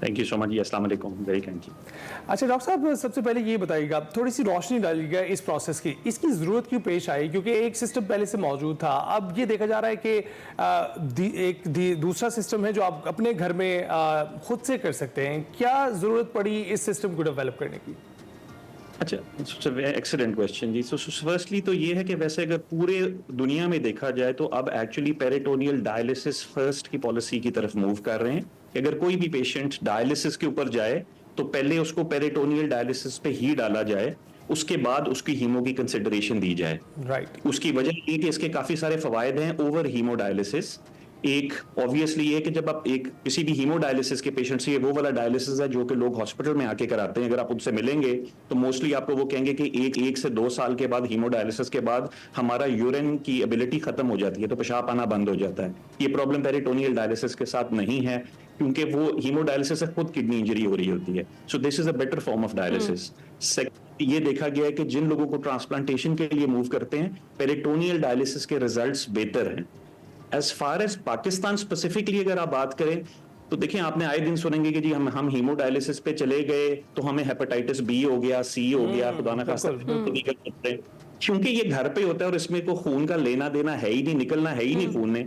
थैंक यू सो मच जी, अस्सलाम वालेकुम, वेरी थैंक यू। अच्छा डॉक्टर साहब, सबसे पहले ये बताइएगा, थोड़ी सी रोशनी डालिएगा इस प्रोसेस की, इसकी ज़रूरत क्यों पेश आई? क्योंकि एक सिस्टम पहले से मौजूद था, अब ये देखा जा रहा है कि एक दूसरा सिस्टम है जो आप अपने घर में खुद से कर सकते हैं। क्या ज़रूरत पड़ी इस सिस्टम को डेवलप करने की? अच्छा, एक्सीलेंट क्वेश्चन जी। सो फर्स्टली तो ये है कि वैसे अगर पूरे दुनिया में देखा जाए तो अब एक्चुअली पेरिटोनियल डायलिसिस फर्स्ट की पॉलिसी की तरफ मूव कर रहे हैं कि अगर कोई भी पेशेंट डायलिसिस के ऊपर जाए तो पहले उसको पेरिटोनियल डायलिसिस पे ही डाला जाए, उसके बाद उसकी हीमो की कंसिडरेशन दी जाए। राइट। उसकी वजह ये कि इसके काफी सारे फवायद हैं ओवर हीमोडायलिसिस। एक ऑब्वियसली ये कि जब आप एक किसी भी हीमोडायलिसिस के पेशेंट से, ये वो वाला डायलिसिस है जो कि लोग हॉस्पिटल में आके कराते हैं, अगर आप उनसे मिलेंगे तो मोस्टली आपको वो कहेंगे कि एक से 2 साल के बाद हीमोडायलिसिस के बाद हमारा यूरिन की एबिलिटी खत्म हो जाती है, तो पेशाब आना बंद हो जाता है। ये प्रॉब्लम पेरिटोनियल डायलिसिस के साथ नहीं है, क्योंकि वो हीमोडायलिसिस से खुद किडनी इंजरी हो रही होती है। So this is a better form of dialysis. ये देखा गया है कि जिन लोगों को ट्रांसप्लांटेशन के लिए मूव करते हैं, पेरिटोनियल डायलिसिस के रिजल्ट्स बेहतर हैं। As far as Pakistan specifically अगर आप बात करें तो देखिए, आपने आए दिन सुनेंगे कि जी हम हीमोडायलिसिस पे चले गए तो हमें हेपेटाइटिस बी हो गया, सी हो गया, खुदा ना खास्ता, क्योंकि ये घर पे होता है और इसमें कोई खून का लेना देना है ही नहीं, निकलना है ही नहीं खून ने।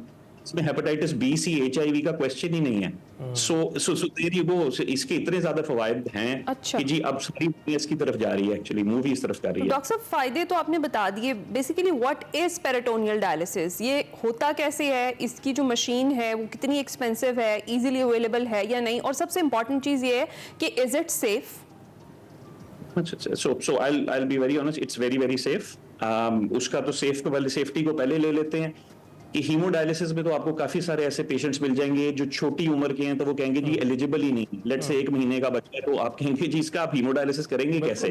इसमें हेपेटाइटिस बी, सी, HIV का क्वेश्चन ही नहीं है। सो देयर यू गो, इसके इतने ज्यादा फवायद हैं अच्छा। कि जी अब सारी दुनिया इसकी तरफ जा रही है, एक्चुअली मूवी इस तरफ जा रही है। डॉक्टर साहब फायदे तो आपने बता दिए, basically what is peritoneal dialysis, ये होता कैसे है, इसकी जो मशीन है वो कितनी एक्सपेंसिव है, इजीली अवेलेबल है या नहीं, और सबसे इंपॉर्टेंट चीज ये है कि is it safe? So I'll be very honest, it's very safe. उसका तो सेफ्टी को पहले ले लेते हैं कि हीमोडायलिसिस में तो आपको काफी सारे ऐसे पेशेंट्स मिल जाएंगे जो छोटी उम्र के हैं, तो वो कहेंगे जी एलिजिबल ही नहीं, लेट्स से 1 महीने का बच्चा है, तो आप कहेंगे जी इसका आप हीमोडायलिसिस करेंगे कैसे?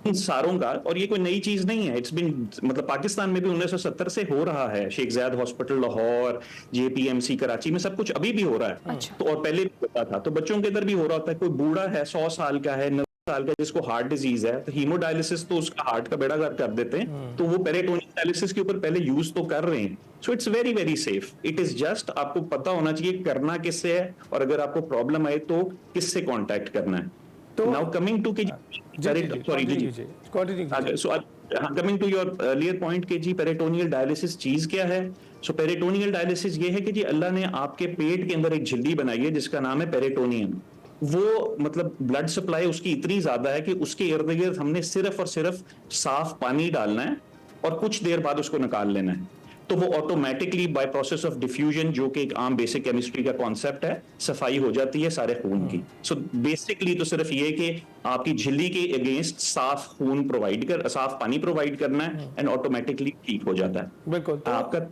इन सारों का, और ये कोई नई चीज नहीं है, इट्स बिन मतलब पाकिस्तान में भी 1970 से हो रहा है, शेख ज़ायद हॉस्पिटल लाहौर, JPMC कराची में सब कुछ अभी भी हो रहा है। अच्छा। तो और पहले भी होता था, तो बच्चों के इधर भी हो रहा होता है। कोई बूढ़ा है 100 साल का है, 90 साल का, जिसको हार्ट डिजीज है, तो हीमोडायलिसिस तो उसका हार्ट का बेड़ा गर्क कर देते हैं, तो वो पेरिटोनियल डायलिसिस के ऊपर पहले यूज तो कर रहे हैं। So it's very safe. It is just आपको पता होना चाहिए करना किससे है, और अगर आपको प्रॉब्लम आए तो किससे कॉन्टैक्ट करना है। तो now coming to coming to your earlier point के जी पेरिटोनियल डायलिसिस चीज क्या है। सो पेरिटोनियल डायलिसिस ये है कि जी अल्लाह ने आपके पेट के अंदर एक झिल्ली बनाई है जिसका नाम है पेरिटोनियम। वो मतलब ब्लड सप्लाई उसकी इतनी ज्यादा है कि उसके इर्द गिर्द हमने सिर्फ और सिर्फ साफ पानी डालना है और कुछ देर बाद उसको निकाल लेना है, तो वो automatically by process of diffusion, जो कि एक आम बेसिक केमिस्ट्री का कॉन्सेप्ट है, सफाई हो जाती है सारे खून की। सो बेसिकली तो सिर्फ ये कि आपकी झिल्ली के अगेंस्ट साफ पानी प्रोवाइड करना है एंड ऑटोमेटिकली ठीक हो जाता है। बिल्कुल। तो आपका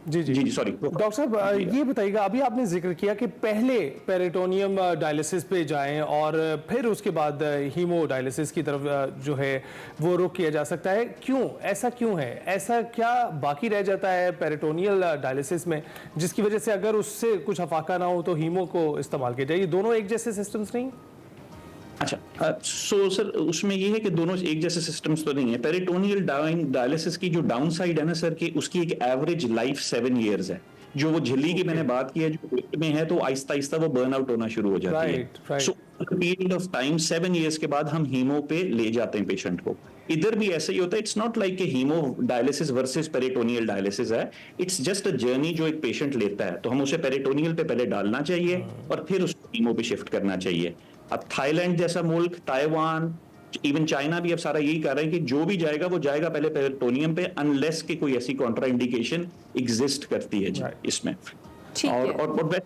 जी सॉरी डॉक्टर साहब, ये बताइएगा, अभी आपने जिक्र किया कि पहले पेरिटोनियम डायलिसिस पे जाएं और फिर उसके बाद हीमो डायलिसिस की तरफ जो है वो रुख किया जा सकता है, क्यों, ऐसा क्यों है, ऐसा क्या बाकी रह जाता है पेरिटोनियल डायलिसिस में जिसकी वजह से अगर उससे कुछ अफाका ना हो तो हीमो को इस्तेमाल किया जाए? ये दोनों एक जैसे सिस्टम्स नहीं? अच्छा, सो सर उसमें ये है कि दोनों एक जैसे सिस्टम्स तो नहीं है। पेरिटोनियल डायलिसिस की जो डाउन साइड है ना सर, कि उसकी एक एवरेज लाइफ 7 years है। जो वो झिल्ली की मैंने बात की है, जो पेट में है, तो आहिस्ता आहिस्ता वो बर्न आउट होना शुरू हो जाती है। So period of time 7 years के बाद हम हीमो पे ले जाते हैं पेशेंट को। इधर भी ऐसा ही होता है। It's not like haemodialysis versus peritoneal dialysis है, इट्स जस्ट अ जर्नी जो एक पेशेंट लेता है। तो हम उसे पेरिटोनियल पे पहले डालना चाहिए और फिर उसको हीमो पे शिफ्ट करना चाहिए। अब थाईलैंड जैसा मुल्क, ताइवान, इवन चाइना भी अब सारा यही कर रहे हैं कि जो भी जाएगा वो जाएगा पहले पेरिटोनियम पे, अनलेस कि कोई ऐसी कॉन्ट्राइंडिकेशन एग्जिस्ट करती है जी इसमें। और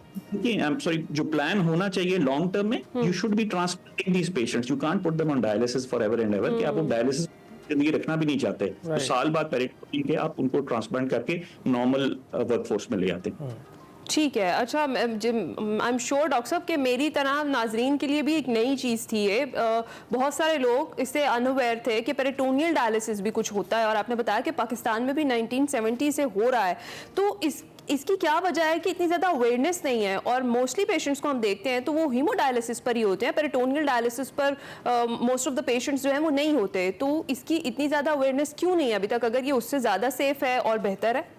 सॉरी, जो प्लान होना चाहिए लॉन्ग टर्म में, you should be transplanting these patients, you can't put them on dialysis for ever and ever, कि आप डायलिसिस जिंदगी रखना भी नहीं चाहते, तो साल बाद पेरिटोनियम के आप उनको ट्रांसप्लांट करके नॉर्मल वर्कफोर्स में ले आते हैं। ठीक है। अच्छा, आई एम श्योर डॉक्टर साहब कि मेरी तरह नाजरीन के लिए भी एक नई चीज़ थी ये। बहुत सारे लोग इससे अनअवेयर थे कि पेरिटोनियल डायलिसिस भी कुछ होता है, और आपने बताया कि पाकिस्तान में भी 1970 से हो रहा है। तो इसकी क्या वजह है कि इतनी ज़्यादा अवेयरनेस नहीं है, और मोस्टली पेशेंट्स को हम देखते हैं तो वो हीमोडायलिसिस पर ही होते हैं, पेरिटोनियल डायलिसिस पर मोस्ट ऑफ द पेशेंट्स जो हैं वो नहीं होते। तो इसकी इतनी ज़्यादा अवेयरनेस क्यों नहीं है अभी तक, अगर ये उससे ज़्यादा सेफ है और बेहतर है?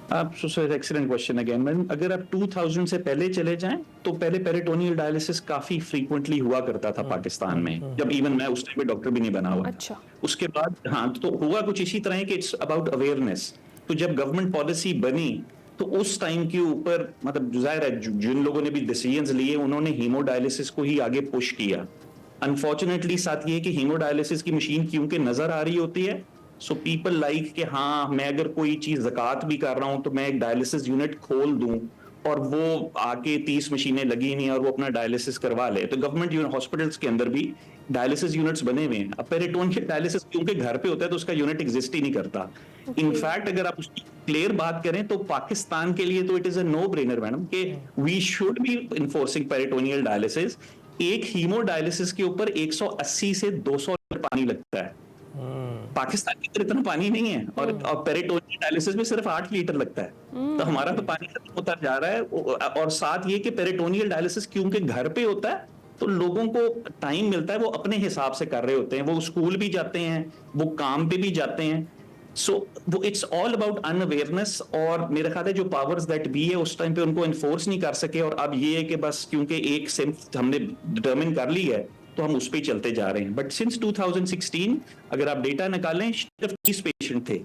Excellent question again madam. अगर आप 2000 से पहले चले जाएं तो पहले पेरिटोनियल डायलिसिस काफी फ्रीक्वेंटली हुआ करता था पाकिस्तान में, जब इवन मैं उस टाइम पे डॉक्टर भी नहीं बना हुआ। अच्छा। उसके बाद हाँ, तो हुआ कुछ इसी तरह कि इट्स अबाउट अवेयरनेस। तो जब गवर्नमेंट पॉलिसी बनी तो उस टाइम के ऊपर मतलब जाहिर है जिन लोगों ने भी डिसीजंस लिए उन्होंने हीमोडायलिसिस को ही आगे पुश किया। अनफॉर्चुनेटली साथ ये कि हीमोडायलिसिस की मशीन क्योंकि नजर आ रही होती है, सो पीपल लाइक कि हाँ मैं अगर कोई चीज ज़कात भी कर रहा हूं तो मैं एक डायलिसिस यूनिट खोल दूं और वो आके 30 मशीनें लगी नहीं और वो अपना डायलिसिस करवा ले। तो गवर्नमेंट हॉस्पिटल्स के अंदर भी डायलिसिस यूनिट्स बने हुए हैं। अब पेरिटोनियल डायलिसिस क्योंकि घर पे होता है तो उसका यूनिट एग्जिस्ट ही नहीं करता। इनफैक्ट अगर आप उसकी क्लियर बात करें तो पाकिस्तान के लिए तो it is a no brainer madam कि we should be enforcing peritoneal dialysis. एक हीमो डायलिसिस के ऊपर 180 से 200 लीटर पानी लगता है। पाकिस्तान के अंदर इतना पानी नहीं है, और पेरिटोनियल डायलिसिस में सिर्फ 8 लीटर लगता है। तो हमारा तो पानी खत्म होता जा रहा है। और साथ ये कि पेरिटोनियल डायलिसिस क्योंकि घर पे होता है तो लोगों को टाइम मिलता है, वो अपने हिसाब से कर रहे होते हैं, वो स्कूल भी जाते हैं, वो काम पे भी जाते हैं। सो वो इट्स ऑल अबाउट अनअवेयरनेस। और मेरा ख्याल है जो पावर्स दैट बी है उस टाइम पे उनको इन्फोर्स नहीं कर सके, और अब ये है कि बस क्योंकि एक सिम्फ हमने डिटर्मिन कर ली है तो हम उस पर चलते जा रहे हैं। बट सिंस 2016 अगर आप डेटा निकालें सिर्फ 30 पेशेंट थे,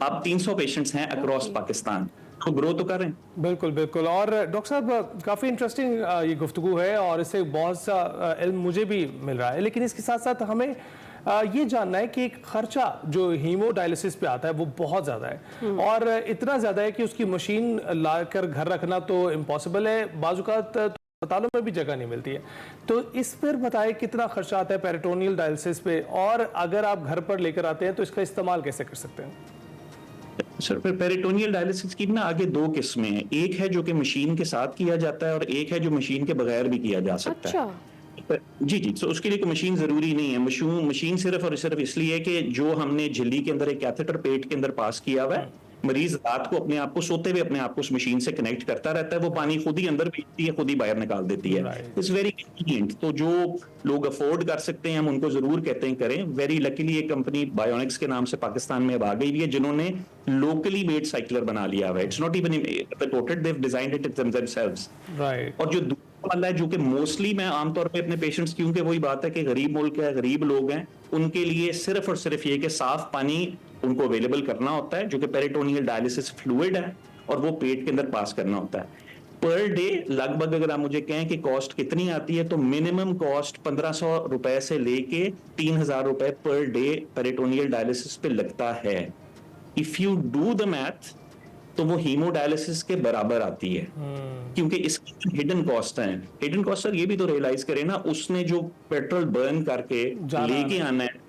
अब 300 पेशेंट्स हैं अक्रॉस पाकिस्तान। तो ग्रो तो कर रहे हैं। बिल्कुल बिल्कुल। और डॉक्टर साहब काफ़ी इंटरेस्टिंग ये गुफ्तगू है और इससे बहुत सा इल्म मुझे भी मिल रहा है, लेकिन इसके साथ साथ हमें ये जानना है कि एक खर्चा जो हीमोडायलिसिस पे आता है वो बहुत ज़्यादा है और इतना ज़्यादा है कि उसकी मशीन लाकर घर रखना तो इम्पॉसिबल है, बाज़-औक़ात अस्पतालों में भी जगह नहीं मिलती है। तो इस पर बताएं कितना खर्चा आता है पेरिटोनियल डायलिसिस पे, और अगर आप घर पर लेकर आते हैं तो इसका इस्तेमाल कैसे कर सकते हैं? सर, पेरिटोनियल डायलिसिस की ना आगे दो किस्में हैं। एक है जो कि मशीन के साथ किया जाता है और एक है जो मशीन के बगैर भी किया जा सकता है। जी जी, तो उसके लिए कोई मशीन जरूरी नहीं है। मशीन सिर्फ और सिर्फ इसलिए है कि जो हमने झिल्ली के अंदर एक कैथेटर पेट के अंदर पास किया हुआ है, मरीज रात को अपने आप को सोते हुए अपने आप को उस मशीन से कनेक्ट करता रहता है, वो पानी खुद ही अंदर भेजती है, खुद ही बाहर निकाल देती है। It's very convenient. तो जो लोग अफोर्ड कर सकते हैं हम उनको जरूर कहते हैं करें। वेरी लकीली एक कंपनी बायोनिक्स के नाम से पाकिस्तान में अब आ गई है जिन्होंने लोकली मेड साइक्लर बना लिया हुआ है। It's not even imported, they have designed it themselves. और जो वाला है जो कि मोस्टली मैं आमतौर पे अपने पेशेंट्स, क्योंकि वही बात है कि गरीब मुल्क है, गरीब लोग हैं, उनके लिए सिर्फ और सिर्फ ये कि साफ पानी उनको अवेलेबल करना होता है जो कि पेरिटोनियल डायलिसिस फ्लूइड है और वो पेट के अंदर पास करना होता है। पर डे लगभग अगर आप मुझे कहें कि कॉस्ट कितनी आती है तो मिनिमम कॉस्ट 1500 रुपए से लेके 3000 रुपए पर डे पेरिटोनियल डायलिसिस पे लगता है। If you do the math तो वो हीमोडायलिसिस के बराबर आती है, क्योंकि इसकी हिडन कॉस्ट है। हिडन कॉस्ट सर ये भी तो रियलाइज करें ना, उसने जो पेट्रोल बर्न करके लेके आना है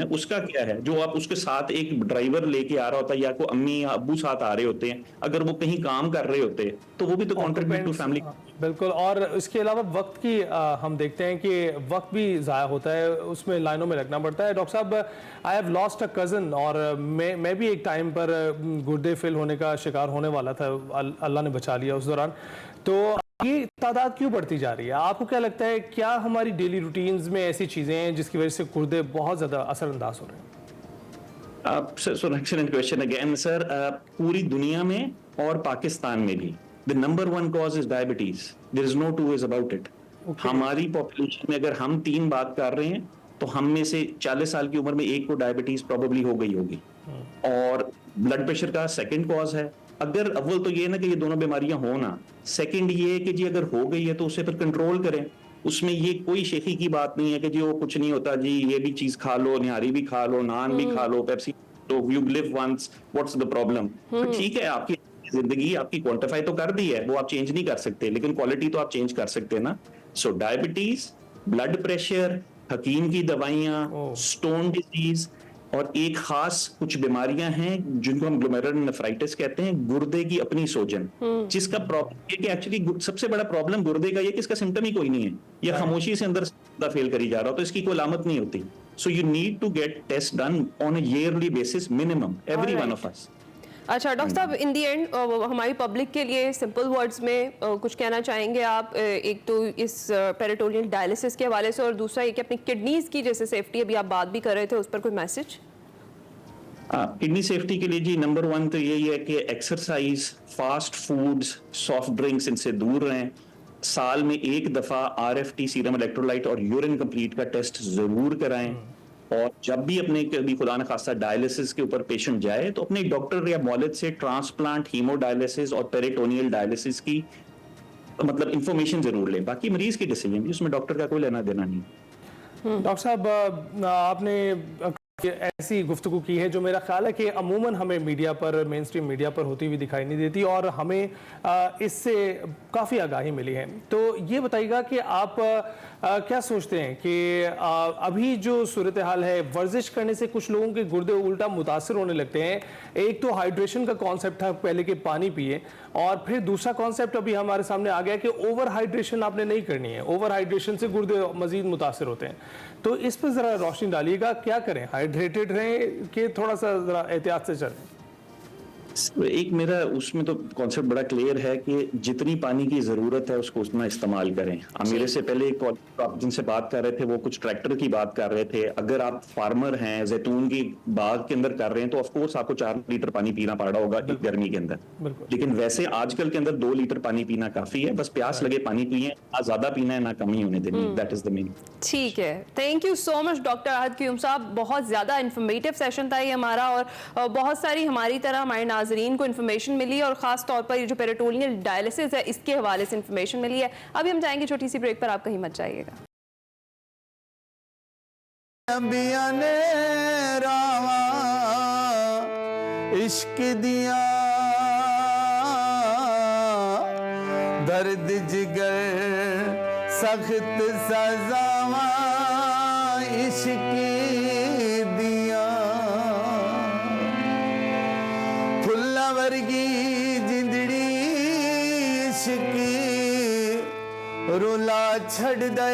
उसका क्या है। जो आप उसके साथ एक ड्राइवर लेके आ रहा होता है या कोई अम्मी या अब्बू साथ आ रहे होते हैं, अगर वो कहीं काम कर रहे होते तो वो भी तो कॉन्ट्रीब्यूट टू फैमिली। बिल्कुल। और इसके अलावा वक्त की हम देखते हैं कि वक्त भी ज़ाया होता है, उसमें लाइनों में लगना पड़ता है। डॉक्टर साहब, I have lost a cousin और मैं भी एक टाइम पर गुर्दे फेल होने का शिकार होने वाला था, अल्लाह ने बचा लिया उस दौरान। तो ये तादाद क्यों बढ़ती जा रही है? आपको क्या लगता है, क्या हमारी डेली रूटीन्स में ऐसी चीज़ें हैं जिसकी वजह से गुर्दे बहुत ज़्यादा असरअंदाज हो रहे हैं? Excellent question again sir. पूरी दुनिया में और पाकिस्तान में भी the number one cause is diabetes. There is no two ways about it. हमारी पॉपुलेशन में अगर हम 3 बात कर रहे हैं तो हम में से 40 साल की उम्र में एक को डायबिटीज प्रोबेबली हो गई होगी। और ब्लड प्रेशर का सेकंड कॉज है। अगर अव्वल तो ये ना कि ये दोनों बीमारियां हो ना, सेकंड ये है कि जी अगर हो गई है तो उसे फिर कंट्रोल करें। उसमें ये कोई शेखी की बात नहीं है कि जी वो कुछ नहीं होता जी, ये भी चीज खा लो, निहारी भी खा लो, नान भी खा लो, पेप्सी, तो you live once, what's the problem. ठीक है, आपकी जिंदगी आपकी क्वांटिफाई तो कर दी है, वो आप चेंज नहीं कर सकते, लेकिन क्वालिटी तो आप चेंज कर सकते हैं ना। सो डायबिटीज, ब्लड प्रेशर, हकीम की दवाइयां, स्टोन डिजीज और एक खास कुछ बीमारियां हैं जिनको हम ग्लोमेरुलर नेफ्राइटिस कहते हैं, गुर्दे की अपनी सोजन, जिसका प्रॉब्लम है कि एक्चुअली सबसे बड़ा प्रॉब्लम गुर्दे का ये कि इसका सिम्टम ही कोई नहीं है, या खामोशी से अंदर फेल करी जा रहा हो तो इसकी कोई अलामत नहीं होती। So you need to get test done on a yearly basis minimum, every one of us. अच्छा डॉक्टर साहब, इन दी एंड हमारी पब्लिक के लिए सिंपल वर्ड्स में कुछ कहना चाहेंगे आप? एक तो इस पेरिटोनियल डायलिसिस के हवाले से और दूसरा ये कि अपनी किडनीज की जैसे सेफ्टी अभी आप बात भी कर रहे थे, उस पर कोई मैसेज? किडनी सेफ्टी के लिए जी नंबर 1 तो यही है कि exercise, fast foods, soft drinks इनसे दूर रहें। साल में 1 दफा RFT सीरम इलेक्ट्रोलाइट और यूरिन कंप्लीट का टेस्ट जरूर कराएं। और जब भी अपने कभी खुदा न खास्ता डायलिसिस के ऊपर पेशेंट जाए तो अपने डॉक्टर या मौलिद से ट्रांसप्लांट, हीमोडायलिसिस और पेरिटोनियल डायलिसिस की मतलब इंफॉर्मेशन जरूर लें। बाकी मरीज की डिसीजन, उसमें डॉक्टर का कोई लेना देना नहीं। डॉक्टर साहब, आपने ऐसी गुफ्तगू की है जो मेरा ख्याल है कि अमूमन हमें मीडिया पर, मेन स्ट्रीम मीडिया पर होती हुई दिखाई नहीं देती और हमें इससे काफ़ी आगाही मिली है। तो ये बताइएगा कि आप क्या सोचते हैं कि अभी जो सूरत हाल है, वर्जिश करने से कुछ लोगों के गुर्दे उल्टा मुतासर होने लगते हैं। एक तो हाइड्रेशन का कॉन्सेप्ट था पहले कि पानी पिए, और फिर दूसरा कॉन्सेप्ट अभी हमारे सामने आ गया कि ओवर हाइड्रेशन आपने नहीं करनी है, ओवर हाइड्रेशन से गुर्दे मजीद मुतासर होते हैं। तो इस पर ज़रा रोशनी डालिएगा, क्या करें? हाइड्रेटेड रहें कि थोड़ा सा ज़रा एहतियात से चलें? एक मेरा उसमें तो कॉन्सेप्ट बड़ा क्लियर है कि जितनी पानी की जरूरत है उसको उतना इस्तेमाल करें। मेरे से पहले आप जिनसे बात कर रहे थे वो कुछ ट्रैक्टर की बात कर रहे थे। अगर आप फार्मर हैं, जैतून की बाग के अंदर कर रहे हैं तो ऑफकोर्स आपको 4 लीटर पानी पीना पड़ रहा होगा गर्मी के अंदर, लेकिन वैसे आजकल के अंदर 2 लीटर पानी पीना काफी है। बस प्यास लगे पानी पिए, ना ज्यादा पीना है ना कमी होने देनी। That is the main. ठीक है, thank you so much doctor Ahad Qayyum साहब। बहुत ज्यादा इंफॉर्मेटिव सेशन था ये हमारा और बहुत सारी हमारी तरह हमारे नाजरीन को इन्फॉर्मेशन मिली और ख़ास तौर पर ये जो पेरिटोनियल डायलिसिस है इसके हवाले से इन्फॉर्मेशन मिली है। अभी हम जाएंगे छोटी सी ब्रेक पर, आप कहीं मत जाइएगा। इश्क दिया दर्द जिगर सख्त सजावा इश्क दिया फुल्ला वर्गी जिंदड़ी इश्क रुला छड़ दे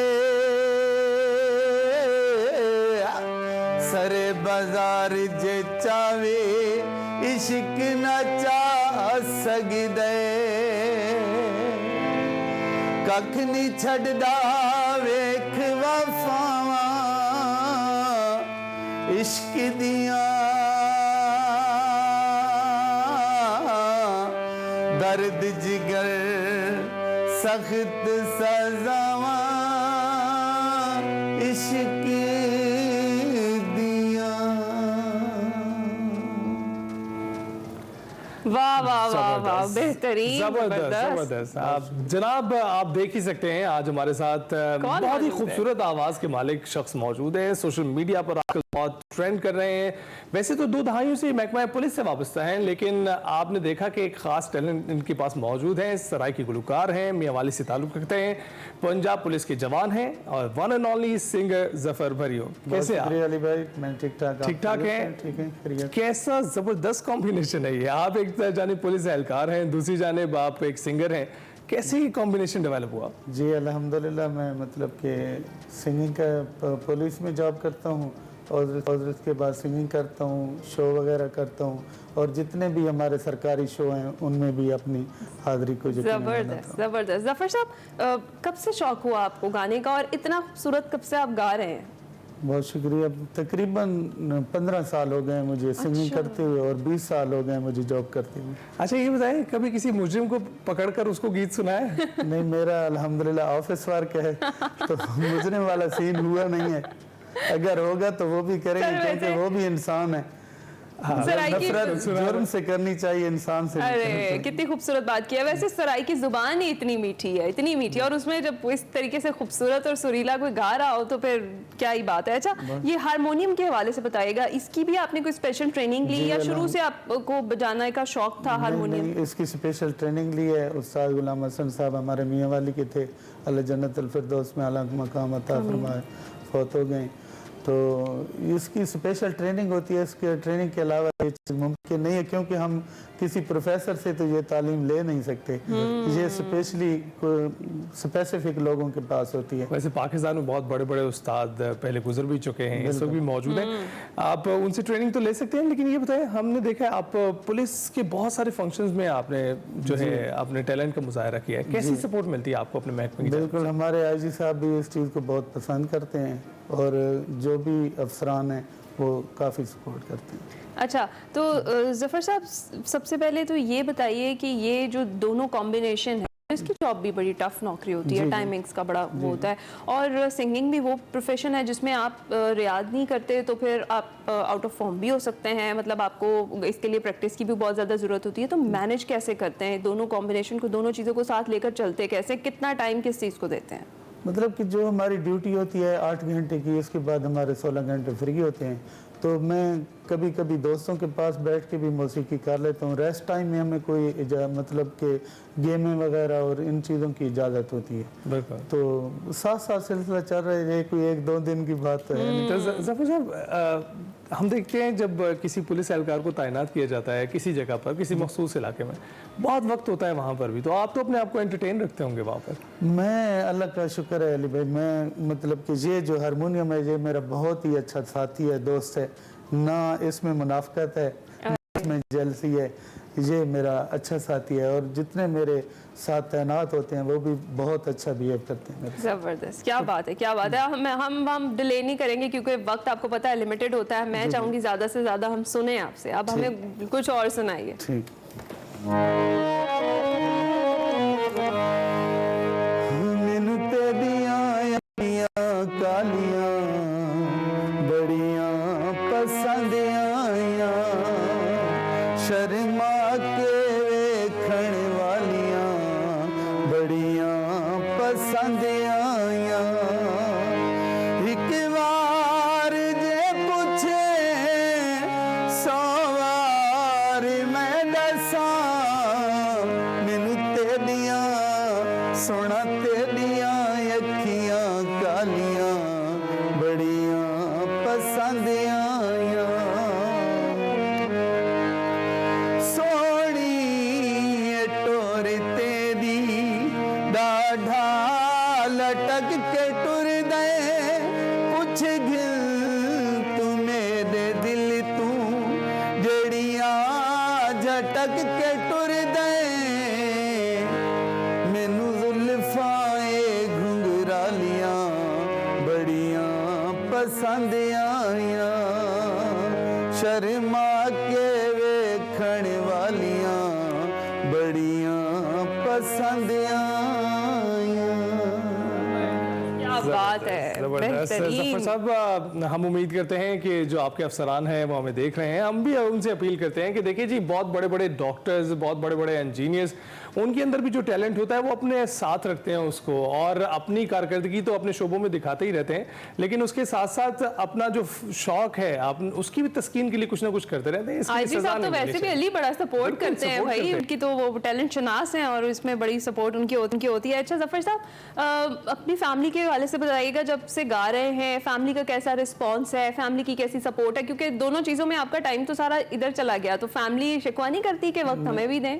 सरे बाजार जे चावे इश्क न चा सकदे कख नहीं छड़दा वेख वफावा इश्क दिया दर्द जिगर सख्त सजावा इश्क वाह वाह वाह वाह, बेहतरीन, जबरदस्त। आप जनाब आप देख ही सकते हैं आज हमारे साथ बहुत ही खूबसूरत आवाज के मालिक शख्स मौजूद है। सोशल मीडिया पर आजकल बहुत ट्रेंड कर रहे हैं। वैसे तो 2 दहाइयों से महकमा पुलिस से वाबस्ता हैं, लेकिन आपने देखा कि एक खास टैलेंट इनके पास मौजूद है। सराय के गुलकार हैं, मियांवाली से ताल्लुक रखते हैं, पंजाब पुलिस के जवान हैं और one and only singer Zafar भरियो। कैसे आप? अली भाई, मैं ठीक ठाक है? ठीक है। कैसा जबरदस्त कॉम्बिनेशन है ये। आप एक जानिब पुलिस एहलकार हैं, दूसरी जानिब आप एक सिंगर हैं, कैसे ही कॉम्बिनेशन डेवलप हुआ? जी अल्हम्दुलिल्लाह, मैं मतलब कि सिंगिंग का पुलिस में जॉब करता हूँ और उसके बाद सिंगिंग करता हूँ, शो वगैरह करता हूँ और जितने भी हमारे सरकारी शो हैं उनमें भी अपनी हाजिरी को जबरदस्त जबरदस्त। जफर साहब, कब से शौक हुआ आपको गाने का और इतना खूबसूरत कब से आप गा रहे हैं? बहुत शुक्रिया। तकरीबन 15 साल हो गए मुझे सिंगिंग करते हुए और 20 साल हो गए मुझे जॉब करते हुए। अच्छा ये बताएं, कभी किसी मुजरिम को पकड़कर उसको गीत सुनाया है? नहीं, मेरा अल्हम्दुलिल्लाह ऑफिस वर्क है तो मुजरिम वाला सीन हुआ नहीं है। अगर होगा तो वो भी करेंगे क्योंकि वो भी इंसान है। नफरत जुर्म से करनी चाहिए, इंसान से। अरे कितनी खूबसूरत बात की है। वैसे सराय की जुबान ही इतनी मीठी है, इतनी मीठी, और उसमें जब इस तरीके से खूबसूरत और सुरीला कोई गा रहा हो तो फिर क्या ही बात है। अच्छा, ये हारमोनियम के हवाले से बताइएगा, इसकी भी आपने कोई स्पेशल ट्रेनिंग ली या शुरू से आपको बजाने का शौक था हारमोनियम? इसकी स्पेशल ट्रेनिंग ली है। उस्ताद गुलाम हसन साहब हमारे मियांवाली के थे, अल्लाह जन्नत अल फिरदौस में आला मकाम अता फरमाए, फौत हो गए। तो इसकी स्पेशल ट्रेनिंग होती है। इसके ट्रेनिंग के अलावा ये चीज़ मुमकिन नहीं है क्योंकि हम किसी प्रोफेसर से तो ये तालीम ले नहीं सकते। ये स्पेसिफिक लोगों के पास होती है। वैसे पाकिस्तान में बहुत बड़े बड़े उस्ताद पहले गुजर भी चुके हैं, इस वक्त भी मौजूद हैं, आप उनसे ट्रेनिंग तो ले सकते हैं। लेकिन ये बताएं, हमने देखा है आप पुलिस के बहुत सारे फंक्शंस में आपने जो है अपने टैलेंट का मुजाहरा किया है। कैसी सपोर्ट मिलती है आपको अपने महकमे की? बिल्कुल, हमारे आईजी साहब भी इस चीज़ को बहुत पसंद करते हैं और जो भी अफसरान हैं वो काफ़ी सपोर्ट करते हैं। अच्छा, तो जफर साहब, सबसे पहले तो ये बताइए कि ये जो दोनों कॉम्बिनेशन है, इसकी जॉब भी बड़ी टफ नौकरी होती है, टाइमिंग्स का बड़ा वो होता है, और सिंगिंग भी वो प्रोफेशन है जिसमें आप रियाज नहीं करते तो फिर आप आउट ऑफ फॉर्म भी हो सकते हैं। मतलब आपको इसके लिए प्रैक्टिस की भी बहुत ज़्यादा ज़रूरत होती है। तो मैनेज कैसे करते हैं दोनों कॉम्बिनेशन को, दोनों चीज़ों को साथ लेकर चलते कैसे, कितना टाइम किस चीज़ को देते हैं? मतलब कि जो हमारी ड्यूटी होती है 8 घंटे की, उसके बाद हमारे 16 घंटे फ्री होते हैं। तो मैं कभी कभी दोस्तों के पास बैठ के भी मौसीकी कर लेता हूँ। रेस्ट टाइम में हमें कोई मतलब कि गेमें वगैरह और इन चीज़ों की इजाज़त होती है। तो साथ साथ सिलसिला चल रहा है, कोई 1-2 दिन की बात तो है नहीं। तो जफर साहब, हम देखते हैं जब किसी पुलिस एहलकार को तैनात किया जाता है किसी जगह पर, किसी मखसूस इलाके में, बहुत वक्त होता है वहाँ पर भी, तो आप तो अपने आप को एंटरटेन रखते होंगे वहाँ पर? मैं, अल्लाह का शुक्र है अली भाई, मैं मतलब कि ये जो हारमोनियम है ये मेरा बहुत ही अच्छा साथी है, दोस्त है। ना इसमें मुनाफकत है, ना इसमें जेलसी है। ये मेरा अच्छा साथी है और जितने मेरे साथ तैनात होते हैं वो भी बहुत अच्छा बिहेव करते हैं। ज़बरदस्त, क्या बात है, क्या बात है। हम डिले नहीं करेंगे क्योंकि वक्त आपको पता है लिमिटेड होता है। मैं चाहूँगी ज़्यादा से ज़्यादा हम सुने आपसे। अब हमें कुछ और सुनाइए। ठीक। कालियां बड़ियां पसंद आया शर्मा सोना तेरिया अखियां कालियां बड़ियां पसंद आया सोनी टोर तेरी डाढ़ा लटक के टुर दे पुछ गिल तू मेरे दिल तू जड़ियां झटक के टुर दे मैनू जुल्फाए घुंघरालियां बड़ियां पसंद आया शर्मा के वेखण वालियां बड़ियां पसंद आया। क्या बात है, जबरदस्त। जफर बेहतरीन। साहब, हम उम्मीद करते हैं कि जो आपके अफसरान हैं वो हमें देख रहे हैं, हम भी उनसे अपील करते हैं कि देखिए जी, बहुत बड़े बड़े डॉक्टर्स, बहुत बड़े बड़े इंजीनियर्स, उनके अंदर भी जो टैलेंट होता है वो अपने साथ रखते हैं उसको, और अपनी कारकर्दगी तो अपने शोबों में दिखाते ही रहते हैं, लेकिन उसके साथ साथ अपना जो शौक है उसकी भी तस्कीन के लिए कुछ ना कुछ करते रहते हैं। आईजी साहब तो वैसे भी अली बड़ा सपोर्ट करते हैं भाई, उनकी तो वो टैलेंट शनास हैं और इसमें बड़ी सपोर्ट उनकी होती है। अच्छा जफर साहब, अपनी फैमिली के हवाले से बताइएगा, जब से गा रहे हैं फैमिली का कैसा रिस्पॉन्स है, फैमिली की कैसी सपोर्ट है, क्योंकि दोनों चीज़ों में आपका टाइम तो सारा इधर चला गया, तो फैमिली शिकवा नहीं करती कि वक्त हमें भी दें?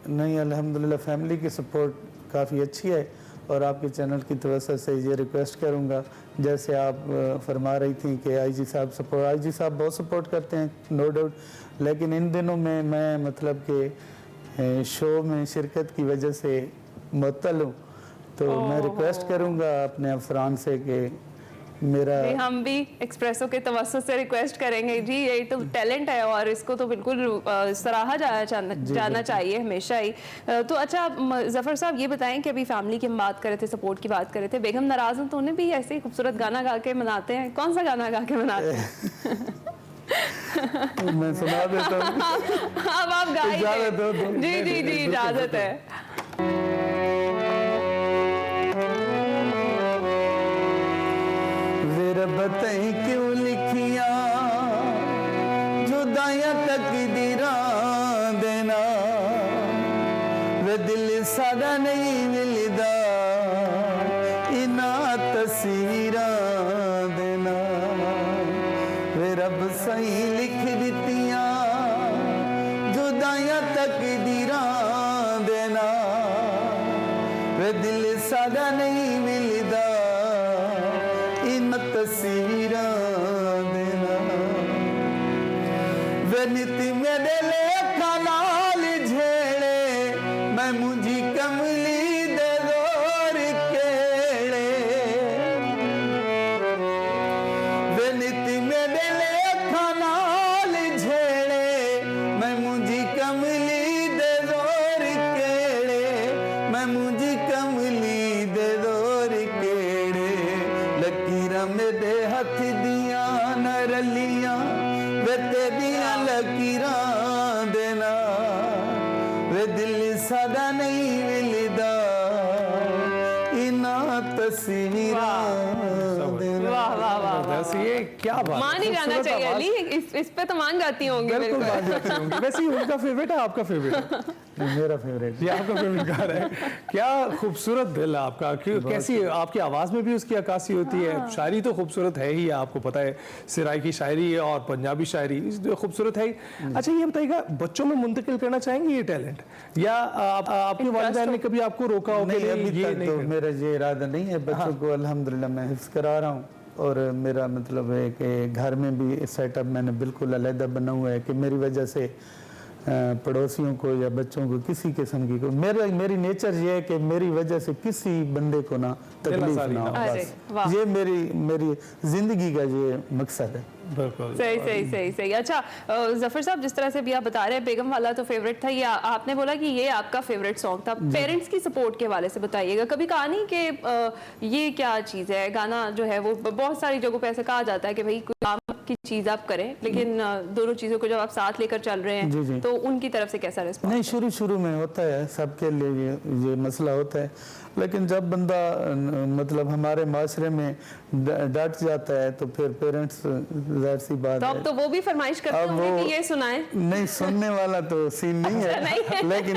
नहीं, अल्हम्दुलिल्लाह फैमिली की सपोर्ट काफ़ी अच्छी है, और आपके चैनल की तवज्जो से ये रिक्वेस्ट करूँगा, जैसे आप फरमा रही थी कि आईजी साहब बहुत सपोर्ट करते हैं, नो डाउट, लेकिन इन दिनों में मैं मतलब कि शो में शिरकत की वजह से मुअत्तल हूँ, तो मैं रिक्वेस्ट करूँगा अपने अफसरान से कि मेरा जी, हम भी एक्सप्रेसो के तवज्जो से रिक्वेस्ट करेंगे जी, ये तो टैलेंट है और इसको तो बिल्कुल सराहा जाना चाहिए हमेशा ही। तो अच्छा जफर साहब, ये बताएं कि अभी फैमिली की हम बात कर रहे थे, सपोर्ट की बात कर रहे थे, बेगम नाराज हैं तो उन्हें भी ऐसे ही खूबसूरत गाना गा के मनाते हैं, कौन सा गाना गा के मनाते हैं? मैं सुना देता हूँ। अब आप गाइए। जी जी जी, इजाजत है। बताई क्यों लिखिया जुदाइयां तकदीरां देना वे दिल सादा नहीं मिलदा इना तस्वीरां देना वे रब सही लिख दितियां जुदाइयां तकदीरां देना वे दिल सादा नहीं मिलदा तस्वीरां देना वे नीति मेरे लेखा नाल झेड़े मैं मुझी कमली दे दौर केड़े वे नीति मेरे लेखा नाल झेड़े मैं मुझी कमली दे दौर केड़े मैं मुझी कमली दे दौर केड़े लकीरां मेरे हथ दिया न रलियां वे तेरियां लकीरां देना वे दिल सादा नहीं मिलदा इना तस्वीरां देना। वाह वाह वाह वाह, ये क्या बात, मान ही जाना चाहिए अली, इस पे तो मान जाती होंगी। बिल्कुल मान जाती होंगी। वैसे ही उनका फेवरेट है, आपका फेवरेट है? मेरा फेवरेट, ये आपका फेवरेट गा है। क्या खूबसूरत दिल है आपका, कैसी आपकी आवाज़ में भी उसकी अक्कासी होती है। शायरी तो खूबसूरत है ही, आपको पता है, सिराई की शायरी और पंजाबी शायरी खूबसूरत है। अच्छा ये बताइएगा, बच्चों में मुंतकिल करना चाहेंगे ये टैलेंट, या आपके वालिदैन ने कभी आपको रोका हो? नहीं, अभी तक तो मेरा ये इरादा नहीं है। बच्चों को अल्हम्दुलिल्लाह मैं हिफ्ज़ करा रहा हूँ, और मेरा मतलब है कि घर में भी सेटअप मैंने बिल्कुल अलग बना हुआ है कि मेरी वजह से पड़ोसियों को या बच्चों को किसी किस्म की मेरी नेचर ये है कि मेरी वजह से किसी बंदे को ना तकलीफ ना हो, बस ये मेरी जिंदगी का ये मकसद है। बिल्कुल सही। अच्छा जफर साहब, जिस तरह से भी आप बता रहे हैं, बेगम वाला तो फेवरेट था, ये आपने बोला कि ये आपका फेवरेट सॉन्ग था, पेरेंट्स की सपोर्ट के हवाले से बताइएगा। कभी कहा नहीं कि ये क्या चीज़ है, गाना जो है वो बहुत सारी जगहों पे ऐसे कहा जाता है कि भाई काम की चीज आप करें, लेकिन दोनों चीजों को जब आप साथ लेकर चल रहे जी, जी। हैं तो उनकी तरफ से कैसा रिस्पॉन्स? नहीं, शुरू में होता है, सबके लिए ये मसला होता है, लेकिन जब बंदा मतलब हमारे माशरे में डट जाता है तो फिर पेरेंट्स जाहिर सी बात तो है। अब तो वो भी फरमाइश करते अब होंगे वो- कि ये सुनाएं। नहीं, सुनने वाला तो सीन नहीं अच्छा, नहीं है, है। लेकिन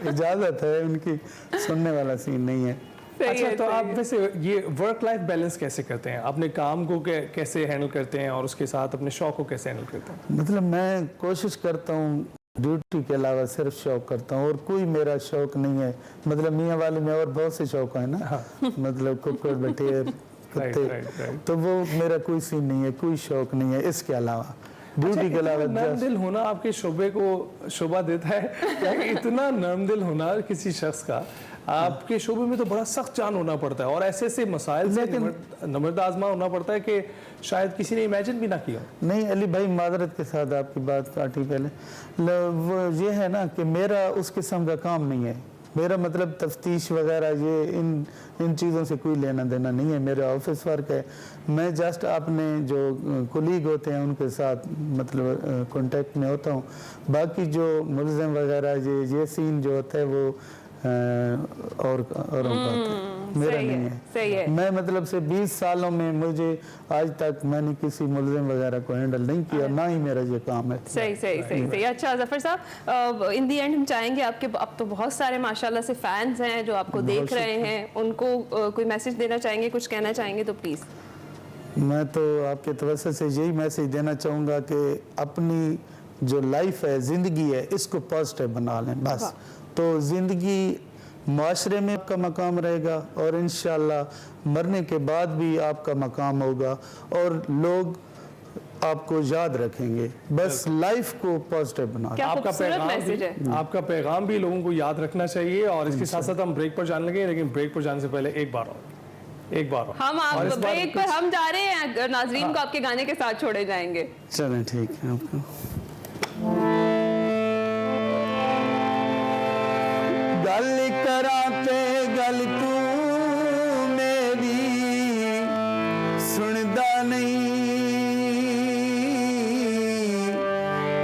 इजाजत है उनकी, सुनने वाला सीन नहीं है। सही अच्छा, है, तो सही आप है। वैसे ये वर्क लाइफ बैलेंस कैसे करते हैं? अपने काम को कैसे हैंडल करते हैं और उसके साथ अपने शौक को कैसे हैंडल करते हैं? मतलब मैं कोशिश करता हूँ ड्यूटी के अलावा सिर्फ शौक करता हूँ, और कोई मेरा शौक नहीं है। मतलब मियाँ वाले में और बहुत से शौक है ना, मतलब कुकुर, बटेर, कुत्ते, राइट। तो वो मेरा कोई सीन नहीं है, कोई शौक नहीं है इसके अलावा। ड्यूटी के अलावा नर्म दिल होना आपके शोबे को शोभा देता है क्या? कि इतना नर्म दिल होना किसी शख्स का, आपके शोबे में तो बड़ा सख्त जान होना पड़ता है और ऐसे ऐसे मसाइल से नम्रता आजमा होना पड़ता है कि शायद किसी ने इमेजिन भी ना किया। नहीं अली भाई, मादरत के साथ आपकी बात काटी पहले, वो ये है ना कि मेरा उस किस्म का काम नहीं है। मेरा मतलब तफ्तीश वगैरह ये इन चीज़ों से कोई लेना देना नहीं है, मेरा ऑफिस वर्क है। मैं जस्ट अपने जो कोलीग होते हैं उनके साथ मतलब कांटेक्ट में होता हूँ। बाकी जो मुल्ज़िम वगैरह ये सीन जो होता है वो और मेरा सही नहीं है, है। सही है। मैं मतलब से 20 सालों में मुझे आज तक मैंने किसी मुल्ज़िम वगैरह को हैंडल नहीं किया, ना ही मेरा ये काम है। सही। अच्छा जफर साहब, इन दी एंड हम चाहेंगे आपके, अब तो बहुत सारे माशाल्लाह से फैंस हैं जो आपको देख रहे हैं, उनको कोई मैसेज देना चाहेंगे, कुछ कहना चाहेंगे तो प्लीज़। मैं तो आपके तवज्जो से यही मैसेज देना चाहूँगा कि अपनी जो लाइफ है, ज़िंदगी है, इसको पॉजिटिव बना लें बस। तो ज़िंदगी माशरे में आपका मकाम रहेगा और इंशाअल्लाह मरने के बाद भी आपका मकाम होगा और लोग आपको याद रखेंगे। बस लाइफ को पॉजिटिव बना। क्या खूबसूरत मैसेज है। आपका पैगाम भी लोगों को याद रखना चाहिए। और इसके साथ साथ हम ब्रेक पर जाने लगे, लेकिन ब्रेक पर जाने से पहले एक बार हम आप ब्रेक पर हम जा रहे हैं, नाजरीन को आपके गाने के साथ छोड़े जाएंगे। चलें ठीक है। आपको गल करा ते गल तू मेरी सुनदा नहीं,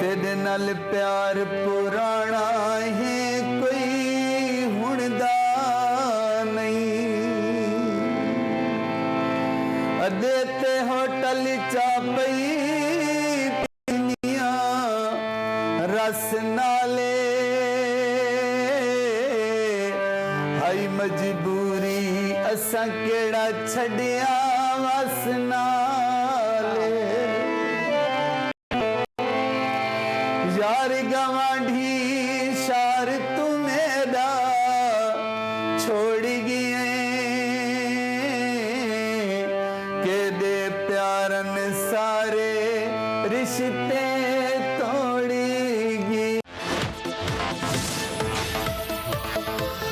तेरे नाल प्यार पुराना है कोई हुणदा नहीं। अदे ते होटल चा पई पिनिया रस नाले, हाई मजबूरी असा केड़ा छड़िया वस नाले। यार गवांढी शार तू मेरा छोड़ गए के दे प्यारन सारे रिश्ते